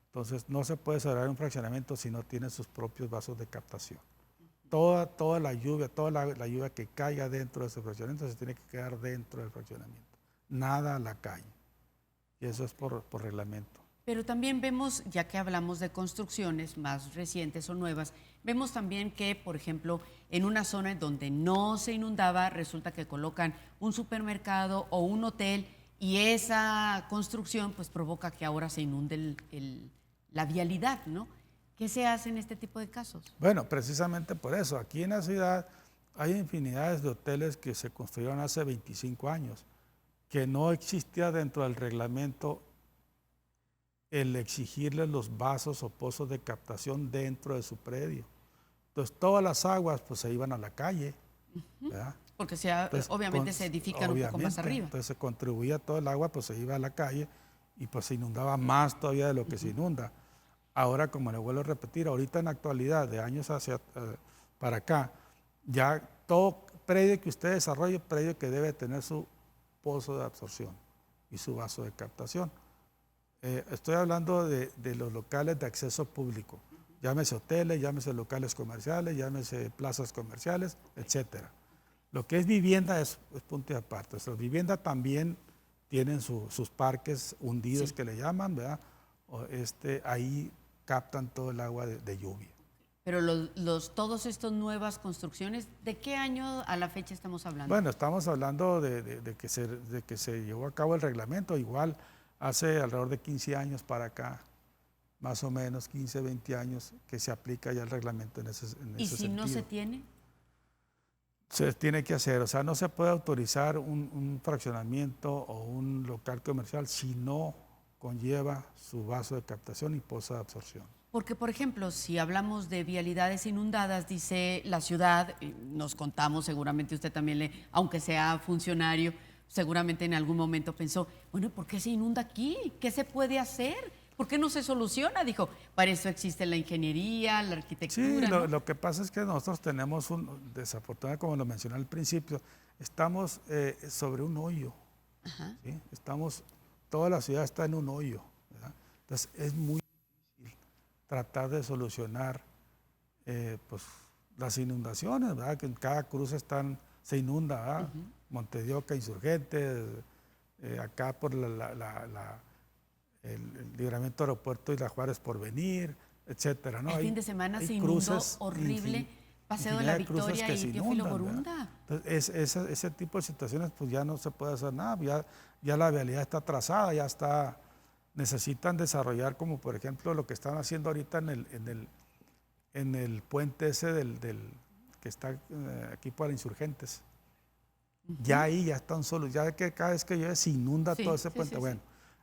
Entonces no se puede cerrar un fraccionamiento si no tiene sus propios vasos de captación. Toda la lluvia, la lluvia que caiga dentro de ese fraccionamiento se tiene que quedar dentro del fraccionamiento. Nada a la calle. Y eso es por reglamento. Pero también vemos, ya que hablamos de construcciones más recientes o nuevas, vemos también que, por ejemplo, en una zona en donde no se inundaba, resulta que colocan un supermercado o un hotel y esa construcción pues provoca que ahora se inunde la vialidad, ¿no? ¿Qué se hace en este tipo de casos? Bueno, precisamente por eso. Aquí en la ciudad hay infinidades de hoteles que se construyeron hace 25 años, que no existía dentro del reglamento el exigirles los vasos o pozos de captación dentro de su predio. Entonces todas las aguas pues se iban a la calle, ¿verdad? Porque obviamente se edifican un poco más arriba. Entonces se contribuía todo el agua, pues se iba a la calle y pues se inundaba más todavía de lo que se inunda. Ahora, como le vuelvo a repetir, ahorita en la actualidad, de años para acá, ya todo predio que usted desarrolle, predio que debe tener su pozo de absorción y su vaso de captación. Estoy hablando de los locales de acceso público, llámese hoteles, llámese locales comerciales, llámese plazas comerciales, etcétera. Lo que es vivienda es punto y aparte. O sea, vivienda también tienen sus parques hundidos, Sí. que le llaman, ¿verdad? Ahí captan todo el agua de lluvia. Pero todos estos nuevas construcciones, ¿de qué año a la fecha estamos hablando? Bueno, estamos hablando de que se llevó a cabo el reglamento, igual hace alrededor de 15 años para acá, más o menos 15, 20 años que se aplica ya el reglamento en ese ¿Y si sentido. no se tiene? Se tiene que hacer, o sea, no se puede autorizar un fraccionamiento o un local comercial si no conlleva su vaso de captación y pozo de absorción. Porque, por ejemplo, si hablamos de vialidades inundadas, dice la ciudad, nos contamos, seguramente usted también, aunque sea funcionario, seguramente en algún momento pensó, bueno, ¿por qué se inunda aquí? ¿Qué se puede hacer? ¿Por qué no se soluciona? Dijo, para eso existe la ingeniería, la arquitectura. Sí, ¿no? lo que pasa es que nosotros tenemos desafortunadamente, como lo mencioné al principio, estamos sobre un hoyo. Ajá. ¿Sí? Toda la ciudad está en un hoyo, ¿verdad? Entonces es muy difícil tratar de solucionar pues, las inundaciones, ¿verdad? Que en cada cruce se inunda, ¿verdad? Montedioca, Insurgentes, acá por el libramiento aeropuerto y la Juárez Porvenir, etcétera, ¿no? El fin de semana hay se inundó cruces, horrible Paseo de infinidad la de cruces Victoria que y se Teófilo inundan, ¿verdad? Borunda. Entonces, ese tipo de situaciones pues ya no se puede hacer nada, ya la vialidad está trazada, necesitan desarrollar como por ejemplo lo que están haciendo ahorita en el puente ese que está aquí para Insurgentes. Ya ahí ya están solos, ya que cada vez que llueve se inunda Sí, todo ese sí, puente. sí, Bueno,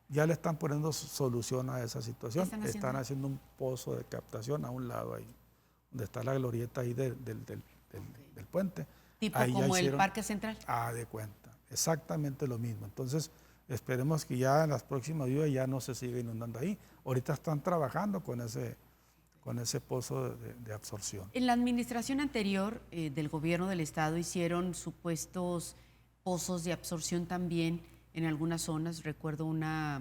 ya le están poniendo solución a esa situación. ¿Qué están haciendo? Están haciendo un pozo de captación a un lado ahí, donde está la glorieta ahí del puente. Tipo Ahí ya como el hicieron, Parque Central. de cuenta, exactamente lo mismo. Entonces, esperemos que ya en las próximas lluvias ya no se siga inundando ahí. Ahorita están trabajando con ese pozo de absorción. En la administración anterior del gobierno del estado hicieron supuestos pozos de absorción también en algunas zonas. Recuerdo una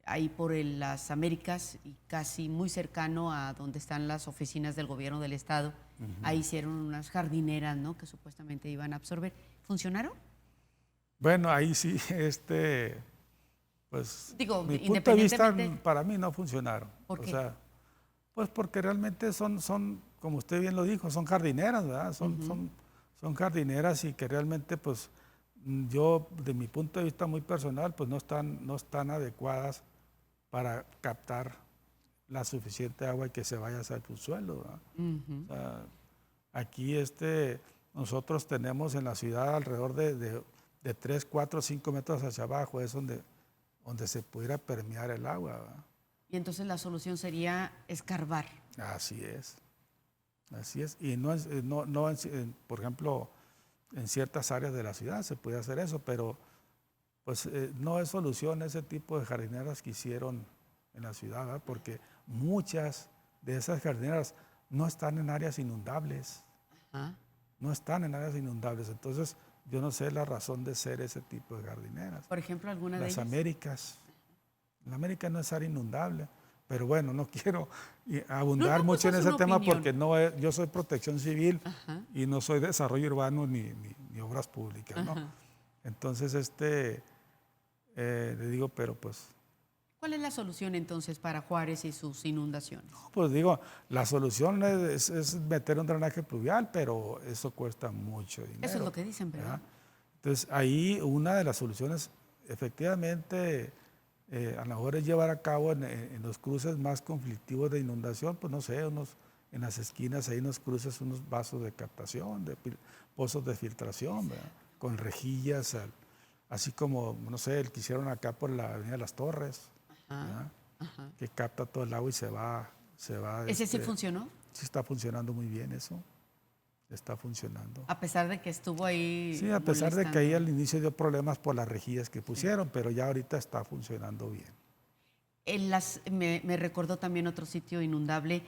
ahí por las Américas y casi muy cercano a donde están las oficinas del gobierno del estado. Ahí hicieron unas jardineras, ¿no? Que supuestamente iban a absorber. ¿Funcionaron? Bueno, ahí sí, pues, Digo, mi punto de vista, independientemente. para mí no funcionaron. ¿Por qué? O sea, pues porque realmente son, como usted bien lo dijo, son jardineras, ¿verdad? Son jardineras y que realmente, pues, yo, de mi punto de vista muy personal, pues no están adecuadas para captar la suficiente agua y que se vaya hacia el subsuelo, ¿verdad? O sea, aquí nosotros tenemos en la ciudad alrededor de 3, 4, 5 metros hacia abajo, es donde se pudiera permear el agua, ¿verdad? Y entonces la solución sería escarbar. Así es. Y por ejemplo, en ciertas áreas de la ciudad se puede hacer eso, pero pues no es solución ese tipo de jardineras que hicieron en la ciudad, ¿verdad? Porque muchas de esas jardineras no están en áreas inundables. Ajá. No están en áreas inundables. Entonces, yo no sé la razón de ser ese tipo de jardineras. Por ejemplo, alguna de Las ellas. Américas. La América no es área inundable. Pero bueno, no quiero abundar No, pues mucho en es ese una tema opinión. porque yo soy protección civil Ajá. y no soy desarrollo urbano ni obras públicas, ¿no? Ajá. Entonces, le digo, pero pues ¿Cuál es la solución entonces para Juárez y sus inundaciones? pues digo, la solución es meter un drenaje pluvial, pero eso cuesta mucho dinero. Eso es lo que dicen, ¿verdad? Entonces, ahí una de las soluciones, efectivamente, a lo mejor es llevar a cabo en los cruces más conflictivos de inundación, pues no sé, en las esquinas hay unos cruces, unos vasos de captación, pozos de filtración, ¿verdad? Con rejillas, así como, no sé, el que hicieron acá por la Avenida Las Torres, ¿verdad? Ajá. Que capta todo el agua y se va. ¿Ese sí funcionó? Sí está funcionando muy bien eso, está funcionando. A pesar de que estuvo ahí. Sí, a pesar de que ahí molestando. al inicio dio problemas por las rejillas que pusieron, pero ya ahorita está funcionando bien. Me recordó también otro sitio inundable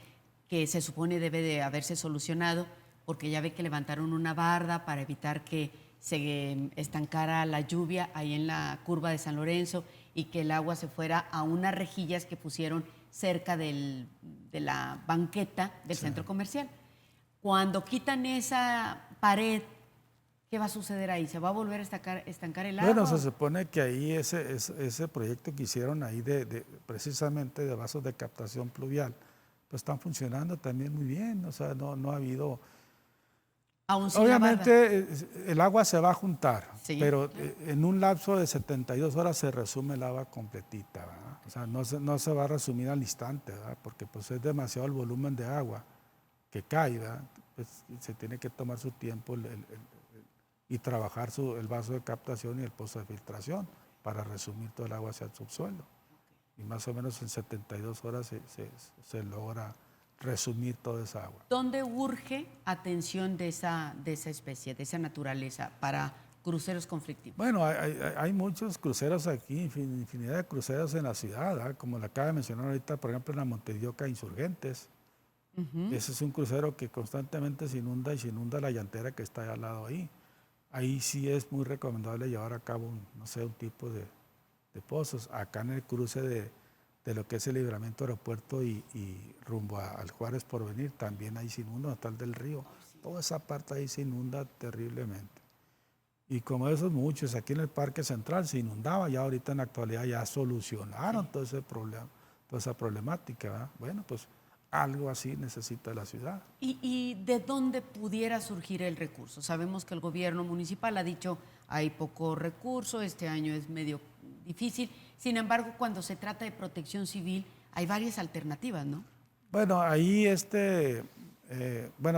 que se supone debe de haberse solucionado, porque ya ve que levantaron una barda para evitar que se estancara la lluvia ahí en la curva de San Lorenzo y que el agua se fuera a unas rejillas que pusieron cerca de la banqueta del centro comercial. Cuando quitan esa pared, ¿Qué va a suceder ahí? ¿Se va a volver a estancar el Bueno, agua? se supone que ahí ese proyecto que hicieron ahí precisamente de vasos de captación pluvial, pues están funcionando también muy bien, o sea, no ha habido. Aún sin la barda. Obviamente el agua se va a juntar, Sí, pero claro. en un lapso de 72 horas se resume el agua completita, ¿verdad? O sea, no se va a resumir al instante, ¿verdad? Porque pues es demasiado el volumen de agua que cae, ¿verdad? Pues se tiene que tomar su tiempo y trabajar el vaso de captación y el pozo de filtración para resumir todo el agua hacia el subsuelo. Y más o menos en 72 horas se logra resumir toda esa agua. ¿Dónde urge atención de esa especie, de esa naturaleza para cruceros conflictivos? Bueno, hay muchos cruceros aquí, infinidad de cruceros en la ciudad, ¿verdad? Como le acaba de mencionar ahorita, por ejemplo, en la Montedioca Insurgentes. Ese es un crucero que constantemente se inunda y se inunda la llantera que está al lado ahí. Ahí sí es muy recomendable llevar a cabo, no sé, un tipo de pozos. Acá en el cruce de lo que es el Libramiento Aeropuerto y rumbo al Juárez Porvenir, también ahí se inunda, hasta el del río. Toda esa parte ahí se inunda terriblemente. Y como esos muchos, aquí en el Parque Central se inundaba, ya ahorita en la actualidad ya solucionaron todo ese problema, toda esa problemática, ¿verdad? Bueno, pues algo así necesita la ciudad. ¿Y de dónde pudiera surgir el recurso? Sabemos que el gobierno municipal ha dicho hay poco recurso, este año es medio difícil. Sin embargo, cuando se trata de protección civil, hay varias alternativas, ¿no? Bueno, ahí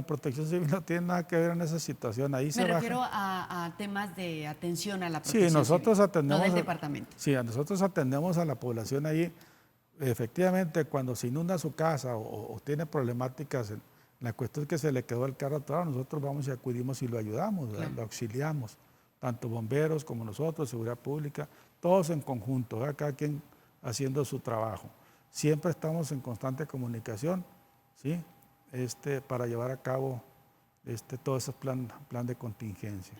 Protección Civil no tiene nada que ver en esa situación. Ahí Me se refiero baja. a temas de atención a la Sí, protección nosotros civil, atendemos. no del departamento. Sí, nosotros atendemos a la población ahí. Efectivamente, cuando se inunda su casa o tiene problemáticas en la cuestión que se le quedó el carro atorado, nosotros vamos y acudimos y lo ayudamos, ¿verdad? Claro. Lo auxiliamos, tanto bomberos como nosotros, seguridad pública, todos en conjunto, ¿verdad? Cada quien haciendo su trabajo. Siempre estamos en constante comunicación, ¿sí? Para llevar a cabo todo ese plan de contingencia.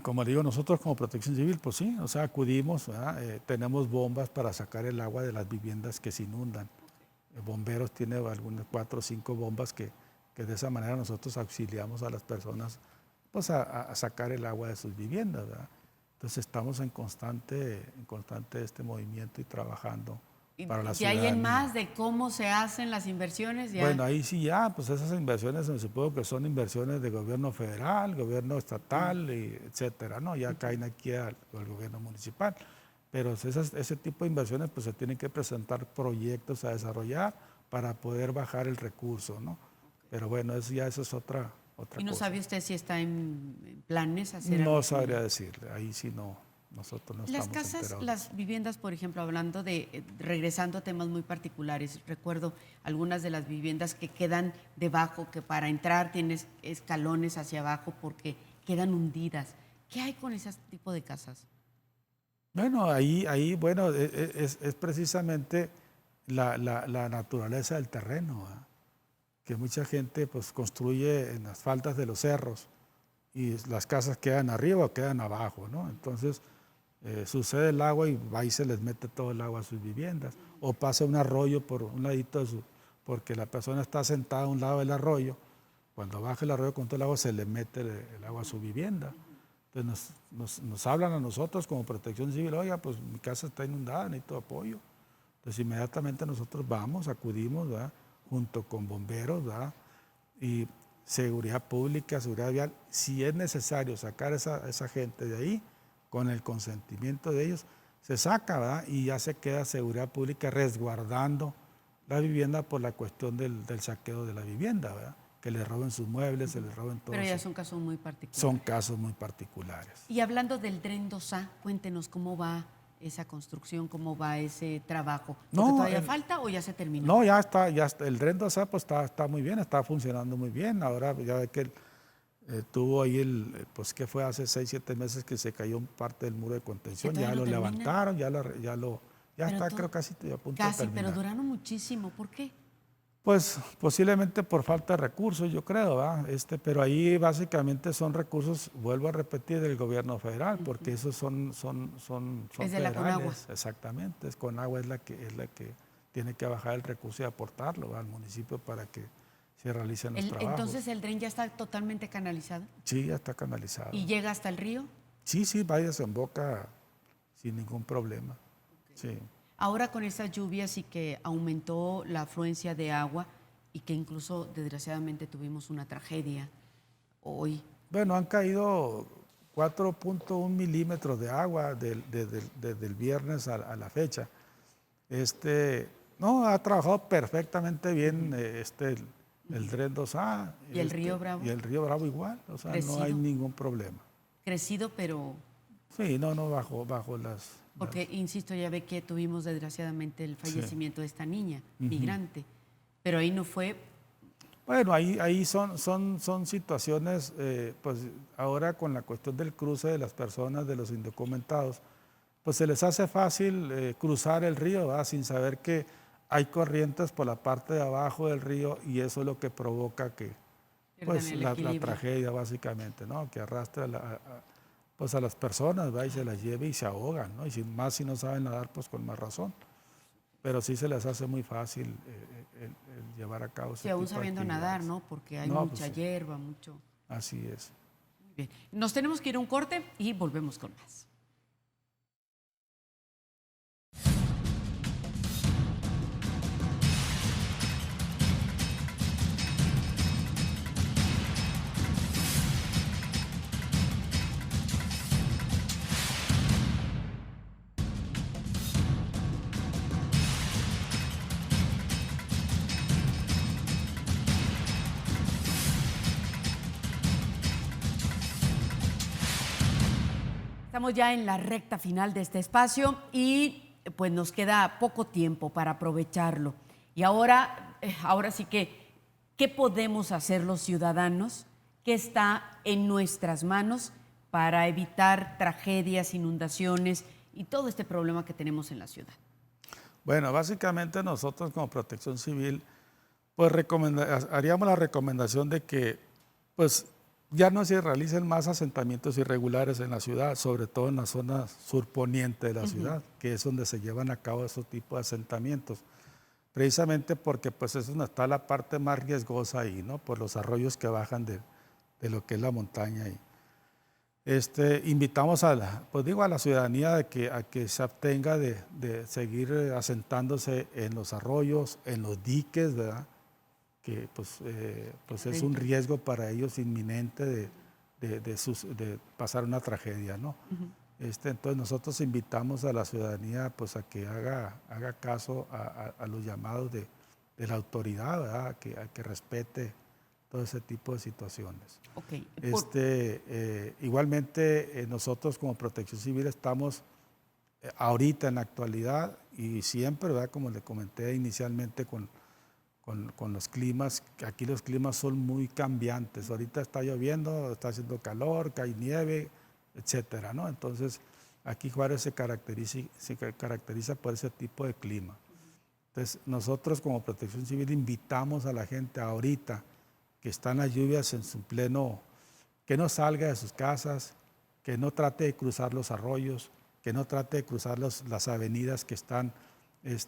Como le digo, nosotros como Protección Civil, pues sí, o sea, acudimos, tenemos bombas para sacar el agua de las viviendas que se inundan. Bomberos tiene algunas 4 o 5 bombas que de esa manera nosotros auxiliamos a las personas pues a sacar el agua de sus viviendas, ¿verdad? Entonces estamos en constante movimiento y trabajando para la De ciudadanía. ahí en más de cómo se hacen las inversiones, ya. Bueno, ahí sí ya, pues esas inversiones me supongo que son inversiones de gobierno federal, gobierno estatal, etcétera, ¿no? Ya caen aquí al gobierno municipal. Pero ese tipo de inversiones pues se tienen que presentar proyectos a desarrollar para poder bajar el recurso, ¿no? Pero bueno, eso es otra ¿Y no cosa. sabe usted si está en planes hacer No algo sabría decirle, ahí sí no, nosotros no Las estamos casas, enterados. las viviendas, por ejemplo, hablando regresando a temas muy particulares, recuerdo algunas de las viviendas que quedan debajo, que para entrar tienes escalones hacia abajo porque quedan hundidas. ¿Qué hay con ese tipo de casas? Bueno, bueno, es precisamente la naturaleza del terreno, ¿verdad? Que mucha gente pues construye en las faldas de los cerros y las casas quedan arriba o quedan abajo, ¿no? Entonces sucede el agua y va y se les mete todo el agua a sus viviendas. O pasa un arroyo por un ladito porque la persona está sentada a un lado del arroyo. Cuando baja el arroyo con todo el agua se le mete el agua a su vivienda. Entonces nos hablan a nosotros como Protección Civil, oiga, pues mi casa está inundada, necesito apoyo. Entonces inmediatamente nosotros vamos, acudimos, ¿verdad? Junto con bomberos, ¿verdad? Y seguridad pública, seguridad vial. Si es necesario sacar esa gente de ahí, con el consentimiento de ellos, se saca, ¿verdad? Y ya se queda seguridad pública resguardando la vivienda por la cuestión del saqueo de la vivienda, ¿verdad? Que le roben sus muebles, se les roben todo. Pero ya son casos muy particulares. Son casos muy particulares. Y hablando del Dren Dosá, cuéntenos cómo va esa construcción, cómo va ese trabajo. ¿Porque todavía falta o ya se terminó? No, ya está, el Dren Dosá pues está muy bien, está funcionando muy bien. Ahora ya ve que tuvo ahí pues que fue hace 6, 7 meses que se cayó parte del muro de contención, ya lo levantaron, ya está creo casi a punto de terminar. Pero duraron muchísimo, ¿por qué? Pues posiblemente por falta de recursos, yo creo, ¿verdad? Pero ahí básicamente son recursos, vuelvo a repetir, del gobierno federal, porque esos son Es de la Conagua. Exactamente, Conagua es la que tiene que bajar el recurso y aportarlo al municipio para que se realicen los trabajos. Entonces el dren ya está totalmente canalizado. Sí, ya está canalizado. ¿Y llega hasta el río? Sí, va y desemboca sin ningún problema. Sí. Ahora con estas lluvias y que aumentó la afluencia de agua y que incluso desgraciadamente tuvimos una tragedia hoy. Bueno, han caído 4.1 milímetros de agua desde el viernes a la fecha. No, ha trabajado perfectamente bien el Dren 2A. ¿Y el Río Bravo? Y el Río Bravo igual, o sea, ¿Crecido? no hay ningún problema. Crecido, pero... Sí, no, bajo las... Porque, insisto, ya ve que tuvimos desgraciadamente el fallecimiento de esta niña, migrante, pero ahí no fue... Bueno, ahí son situaciones, pues ahora con la cuestión del cruce de las personas, de los indocumentados, pues se les hace fácil cruzar el río, ¿verdad? Sin saber que hay corrientes por la parte de abajo del río y eso es lo que provoca que, pues, la tragedia básicamente, ¿no? Que arrastra pues a las personas, ¿verdad? Y se las lleve y se ahogan, ¿no? Y más si no saben nadar, pues con más razón. Pero sí se les hace muy fácil el llevar a cabo ese y aún tipo de sabiendo nadar, ¿no? Porque hay mucha hierba, mucho... Así es. Muy bien. Nos tenemos que ir a un corte y volvemos con más. Estamos ya en la recta final de este espacio y pues nos queda poco tiempo para aprovecharlo. Y ahora sí que, ¿qué podemos hacer los ciudadanos? ¿Qué está en nuestras manos para evitar tragedias, inundaciones y todo este problema que tenemos en la ciudad? Bueno, básicamente nosotros como Protección Civil, pues haríamos la recomendación de que, pues, ya no se realicen más asentamientos irregulares en la ciudad, sobre todo en la zona surponiente de la ciudad, que es donde se llevan a cabo esos tipos de asentamientos. Precisamente porque pues es donde está la parte más riesgosa ahí, ¿no? Por los arroyos que bajan de lo que es la montaña ahí. Invitamos a la ciudadanía a que se abstenga de seguir asentándose en los arroyos, en los diques, ¿verdad? Que pues es un riesgo para ellos inminente de pasar una tragedia, ¿no? Entonces nosotros invitamos a la ciudadanía pues a que haga caso a los llamados de la autoridad, ¿verdad? A que respete todo ese tipo de situaciones. Okay. Igualmente nosotros como Protección Civil estamos ahorita en la actualidad y siempre, ¿verdad? Como le comenté inicialmente con los climas, que aquí los climas son muy cambiantes. Ahorita está lloviendo, está haciendo calor, cae nieve, etcétera, ¿no? Entonces, aquí Juárez se caracteriza por ese tipo de clima. Entonces, nosotros como Protección Civil invitamos a la gente ahorita que están las lluvias en su pleno, que no salga de sus casas, que no trate de cruzar los arroyos, que no trate de cruzar las avenidas que están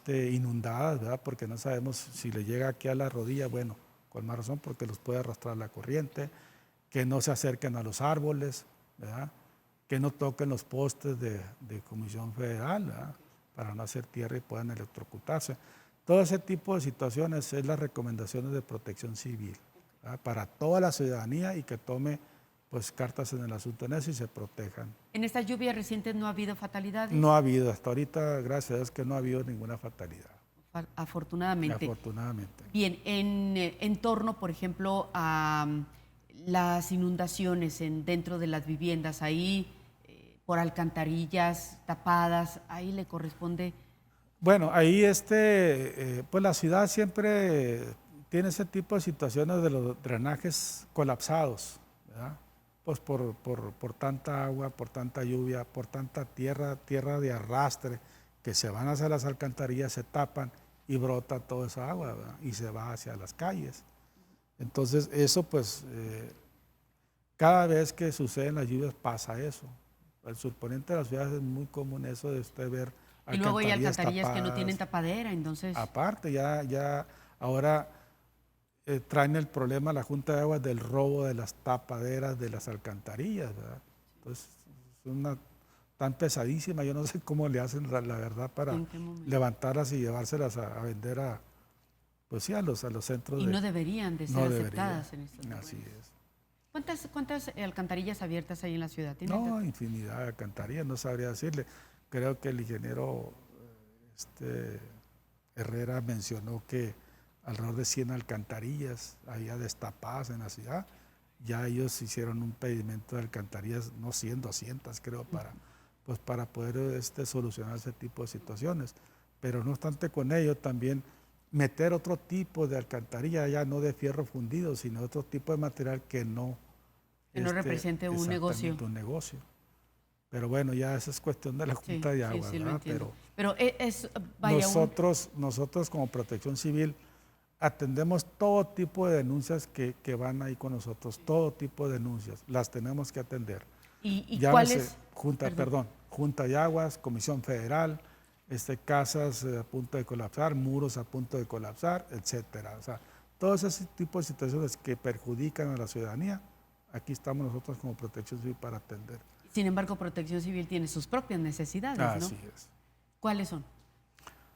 inundadas, ¿verdad? Porque no sabemos si le llega aquí a la rodilla, bueno, con más razón porque los puede arrastrar la corriente, que no se acerquen a los árboles, ¿verdad? Que no toquen los postes de Comisión Federal, ¿verdad? Para no hacer tierra y puedan electrocutarse. Todo ese tipo de situaciones es las recomendaciones de Protección Civil, ¿verdad? Para toda la ciudadanía y que tome pues cartas en el asunto en eso y se protejan. ¿En estas lluvias recientes no ha habido fatalidades? No ha habido, hasta ahorita, gracias a Dios, que no ha habido ninguna fatalidad. Afortunadamente. Afortunadamente. Bien, en torno, por ejemplo, a las inundaciones dentro de las viviendas, ahí por alcantarillas tapadas, ahí le corresponde... Bueno, ahí pues la ciudad siempre tiene ese tipo de situaciones de los drenajes colapsados, ¿verdad? Pues por tanta agua, por tanta lluvia, por tanta tierra de arrastre, que se van hacia las alcantarillas, se tapan y brota toda esa agua, ¿verdad? Y se va hacia las calles. Entonces eso pues, cada vez que suceden las lluvias pasa eso. El surponiente de las ciudades es muy común eso de usted ver alcantarillas. Y luego hay alcantarillas tapadas, que no tienen tapadera, entonces... Aparte, ahora traen el problema a la Junta de Aguas del robo de las tapaderas de las alcantarillas, ¿verdad? Entonces, es una tan pesadísima, yo no sé cómo le hacen la verdad para levantarlas y llevárselas a vender pues sí, a los centros. Y no deberían de ser aceptadas en estos lugares. Así es. ¿Cuántas alcantarillas abiertas hay en la ciudad? No, infinidad de alcantarillas, no sabría decirle. Creo que el ingeniero Herrera mencionó que alrededor de 100 alcantarillas había destapadas en la ciudad. Ya ellos hicieron un pedimento de alcantarillas, no 100, 200 creo, para poder solucionar ese tipo de situaciones. Pero no obstante con ello también meter otro tipo de alcantarilla, ya no de fierro fundido, sino otro tipo de material que no represente un negocio. Un negocio. Pero bueno, ya esa es cuestión de la Junta de Agua, sí, ¿verdad? Pero nosotros como Protección Civil atendemos todo tipo de denuncias que van ahí con nosotros, todo tipo de denuncias, las tenemos que atender. ¿Y cuáles? Junta de Aguas, Comisión Federal, casas a punto de colapsar, muros a punto de colapsar, etcétera. O sea, todos ese tipo de situaciones que perjudican a la ciudadanía, aquí estamos nosotros como Protección Civil para atender. Sin embargo, Protección Civil tiene sus propias necesidades, ¿no? Así es. ¿Cuáles son?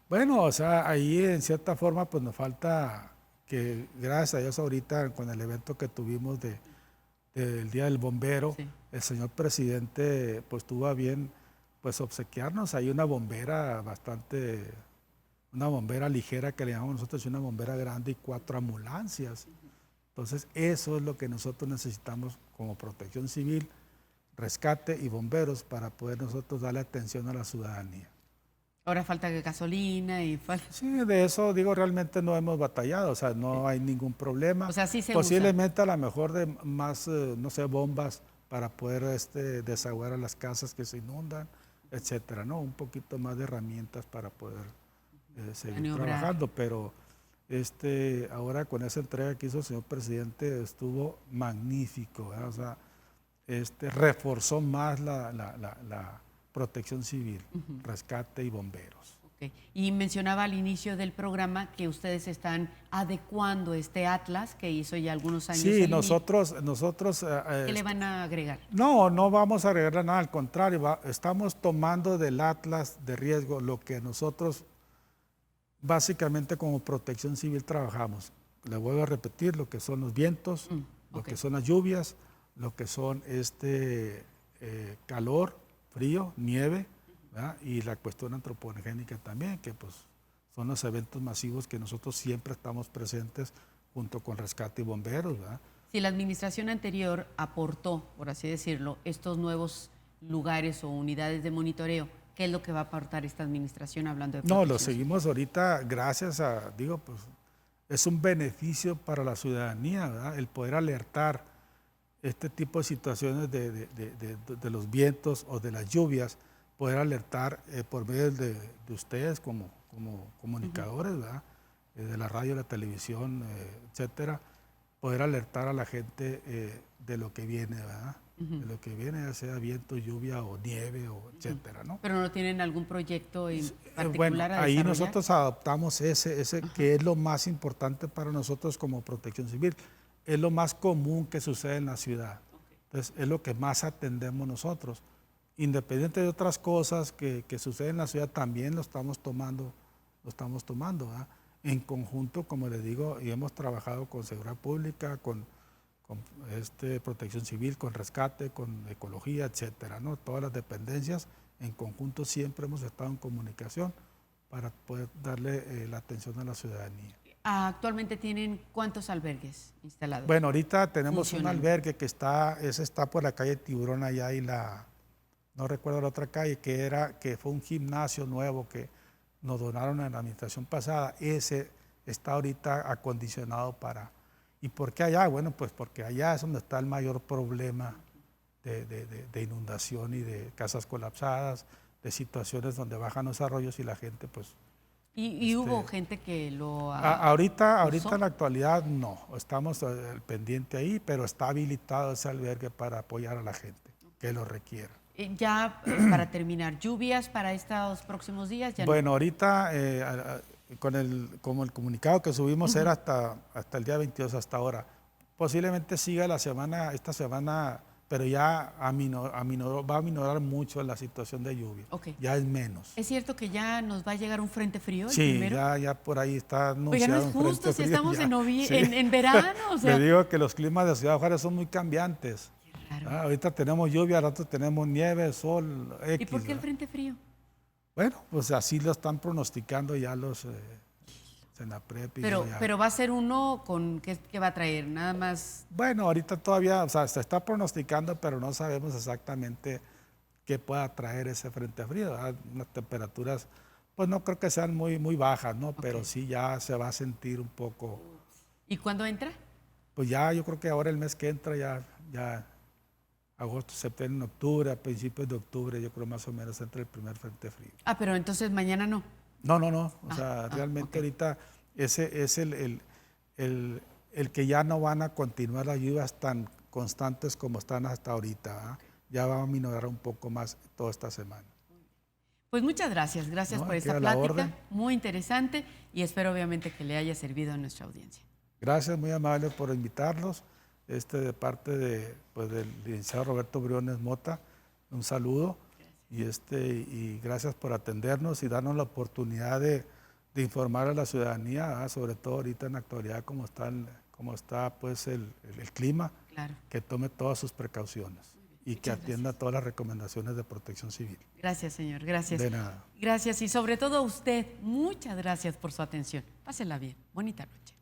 Bueno, o sea, ahí en cierta forma pues nos falta que, gracias a Dios ahorita con el evento que tuvimos del Día del Bombero, sí, el señor presidente pues tuvo a bien pues obsequiarnos ahí una bombera una bombera ligera que le llamamos nosotros, y una bombera grande y 4 ambulancias. Entonces eso es lo que nosotros necesitamos como Protección Civil, Rescate y Bomberos para poder nosotros darle atención a la ciudadanía. Ahora falta gasolina y falta... Sí, de eso digo, realmente no hemos batallado, o sea, no hay ningún problema. O sea, sí se posiblemente usa. A lo mejor de más, no sé, bombas para poder desaguar a las casas que se inundan, etcétera, ¿no? Un poquito más de herramientas para poder seguir trabajando, pero ahora con esa entrega que hizo el señor presidente estuvo magnífico, ¿verdad? O sea, reforzó más la Protección Civil, Rescate y Bomberos. Okay. Y mencionaba al inicio del programa que ustedes están adecuando este atlas que hizo ya algunos años. Sí, nosotros ¿qué le van a agregar? No vamos a agregar nada, al contrario, estamos tomando del atlas de riesgo lo que nosotros básicamente como Protección Civil trabajamos. Le vuelvo a repetir lo que son los vientos, lo que son las lluvias, lo que son calor, frío, nieve, ¿verdad? Y la cuestión antropogénica también, que pues son los eventos masivos que nosotros siempre estamos presentes junto con Rescate y Bomberos, ¿verdad? Si la administración anterior aportó, por así decirlo, estos nuevos lugares o unidades de monitoreo, ¿qué es lo que va a aportar esta administración hablando de protección? No, lo seguimos ahorita gracias pues es un beneficio para la ciudadanía, ¿verdad? El poder alertar este tipo de situaciones de los vientos o de las lluvias, poder alertar por medio de ustedes como comunicadores, ¿verdad? De la radio, la televisión, etcétera, poder alertar a la gente de lo que viene, ¿verdad? De lo que viene, ya sea viento, lluvia o nieve, o etcétera, ¿no? ¿Pero no tienen algún proyecto en particular bueno, a ahí desarrollar? nosotros adoptamos ese que es lo más importante para nosotros como Protección Civil. Es lo más común que sucede en la ciudad. Entonces, es lo que más atendemos nosotros. Independiente de otras cosas que suceden en la ciudad, también lo estamos tomando, ¿verdad? En conjunto, como les digo, y hemos trabajado con Seguridad Pública, con Protección Civil, con Rescate, con Ecología, etcétera, ¿no? Todas las dependencias, en conjunto siempre hemos estado en comunicación para poder darle la atención a la ciudadanía. ¿Actualmente tienen cuántos albergues instalados? Bueno, ahorita tenemos un albergue que está por la calle Tiburón allá y no recuerdo la otra calle, que fue un gimnasio nuevo que nos donaron en la administración pasada. Ese está ahorita acondicionado para... ¿Y por qué allá? Bueno, pues porque allá es donde está el mayor problema de inundación y de casas colapsadas, de situaciones donde bajan los arroyos y la gente pues... ¿Y hubo gente que lo ahorita en la actualidad no, estamos pendiente ahí, pero está habilitado ese albergue para apoyar a la gente que lo requiera. Ya para terminar, ¿lluvias para estos próximos días? Bueno, ahorita como el comunicado que subimos era hasta el día 22 hasta ahora. Posiblemente siga esta semana, pero ya va a aminorar mucho la situación de lluvia. Ok. Ya es menos. ¿Es cierto que ya nos va a llegar un frente frío el Sí, primero? ya por ahí está Oiga, anunciado no es un justo frente si frío estamos ya. en verano. O sea, Le digo que los climas de Ciudad Juárez son muy cambiantes. qué raro. Ahorita tenemos lluvia, al rato tenemos nieve, sol, X. ¿Y por qué el ¿verdad? frente frío? Bueno, pues así lo están pronosticando ya los Senaprep. Pero va a ser uno con, ¿qué va a traer? Nada más. Bueno, ahorita todavía, o sea, se está pronosticando, pero no sabemos exactamente qué pueda traer ese frente frío, ¿verdad? Unas temperaturas, pues no creo que sean muy bajas, ¿no? Pero sí ya se va a sentir un poco. ¿Y cuándo entra? Pues ya, yo creo que ahora el mes que entra ya agosto, septiembre, octubre, a principios de octubre, yo creo más o menos entra el primer frente frío. Ah, pero entonces mañana no. No. O sea, realmente ok. ahorita ese es el que ya no van a continuar las lluvias tan constantes como están hasta ahorita. ¿Ah? Ya va a minorar un poco más toda esta semana. Pues muchas gracias. Gracias No, por aquí esta a la plática. orden. Muy interesante y espero obviamente que le haya servido a nuestra audiencia. Gracias, muy amables por invitarlos. De parte del licenciado Roberto Briones Mota, un saludo y gracias por atendernos y darnos la oportunidad de informar a la ciudadanía, sobre todo ahorita en la actualidad como está pues el clima, Claro. que tome todas sus precauciones y que atienda todas las recomendaciones de protección civil. Gracias, señor. Gracias. De nada. Gracias y sobre todo a usted, muchas gracias por su atención. Pásela bien. Bonita noche.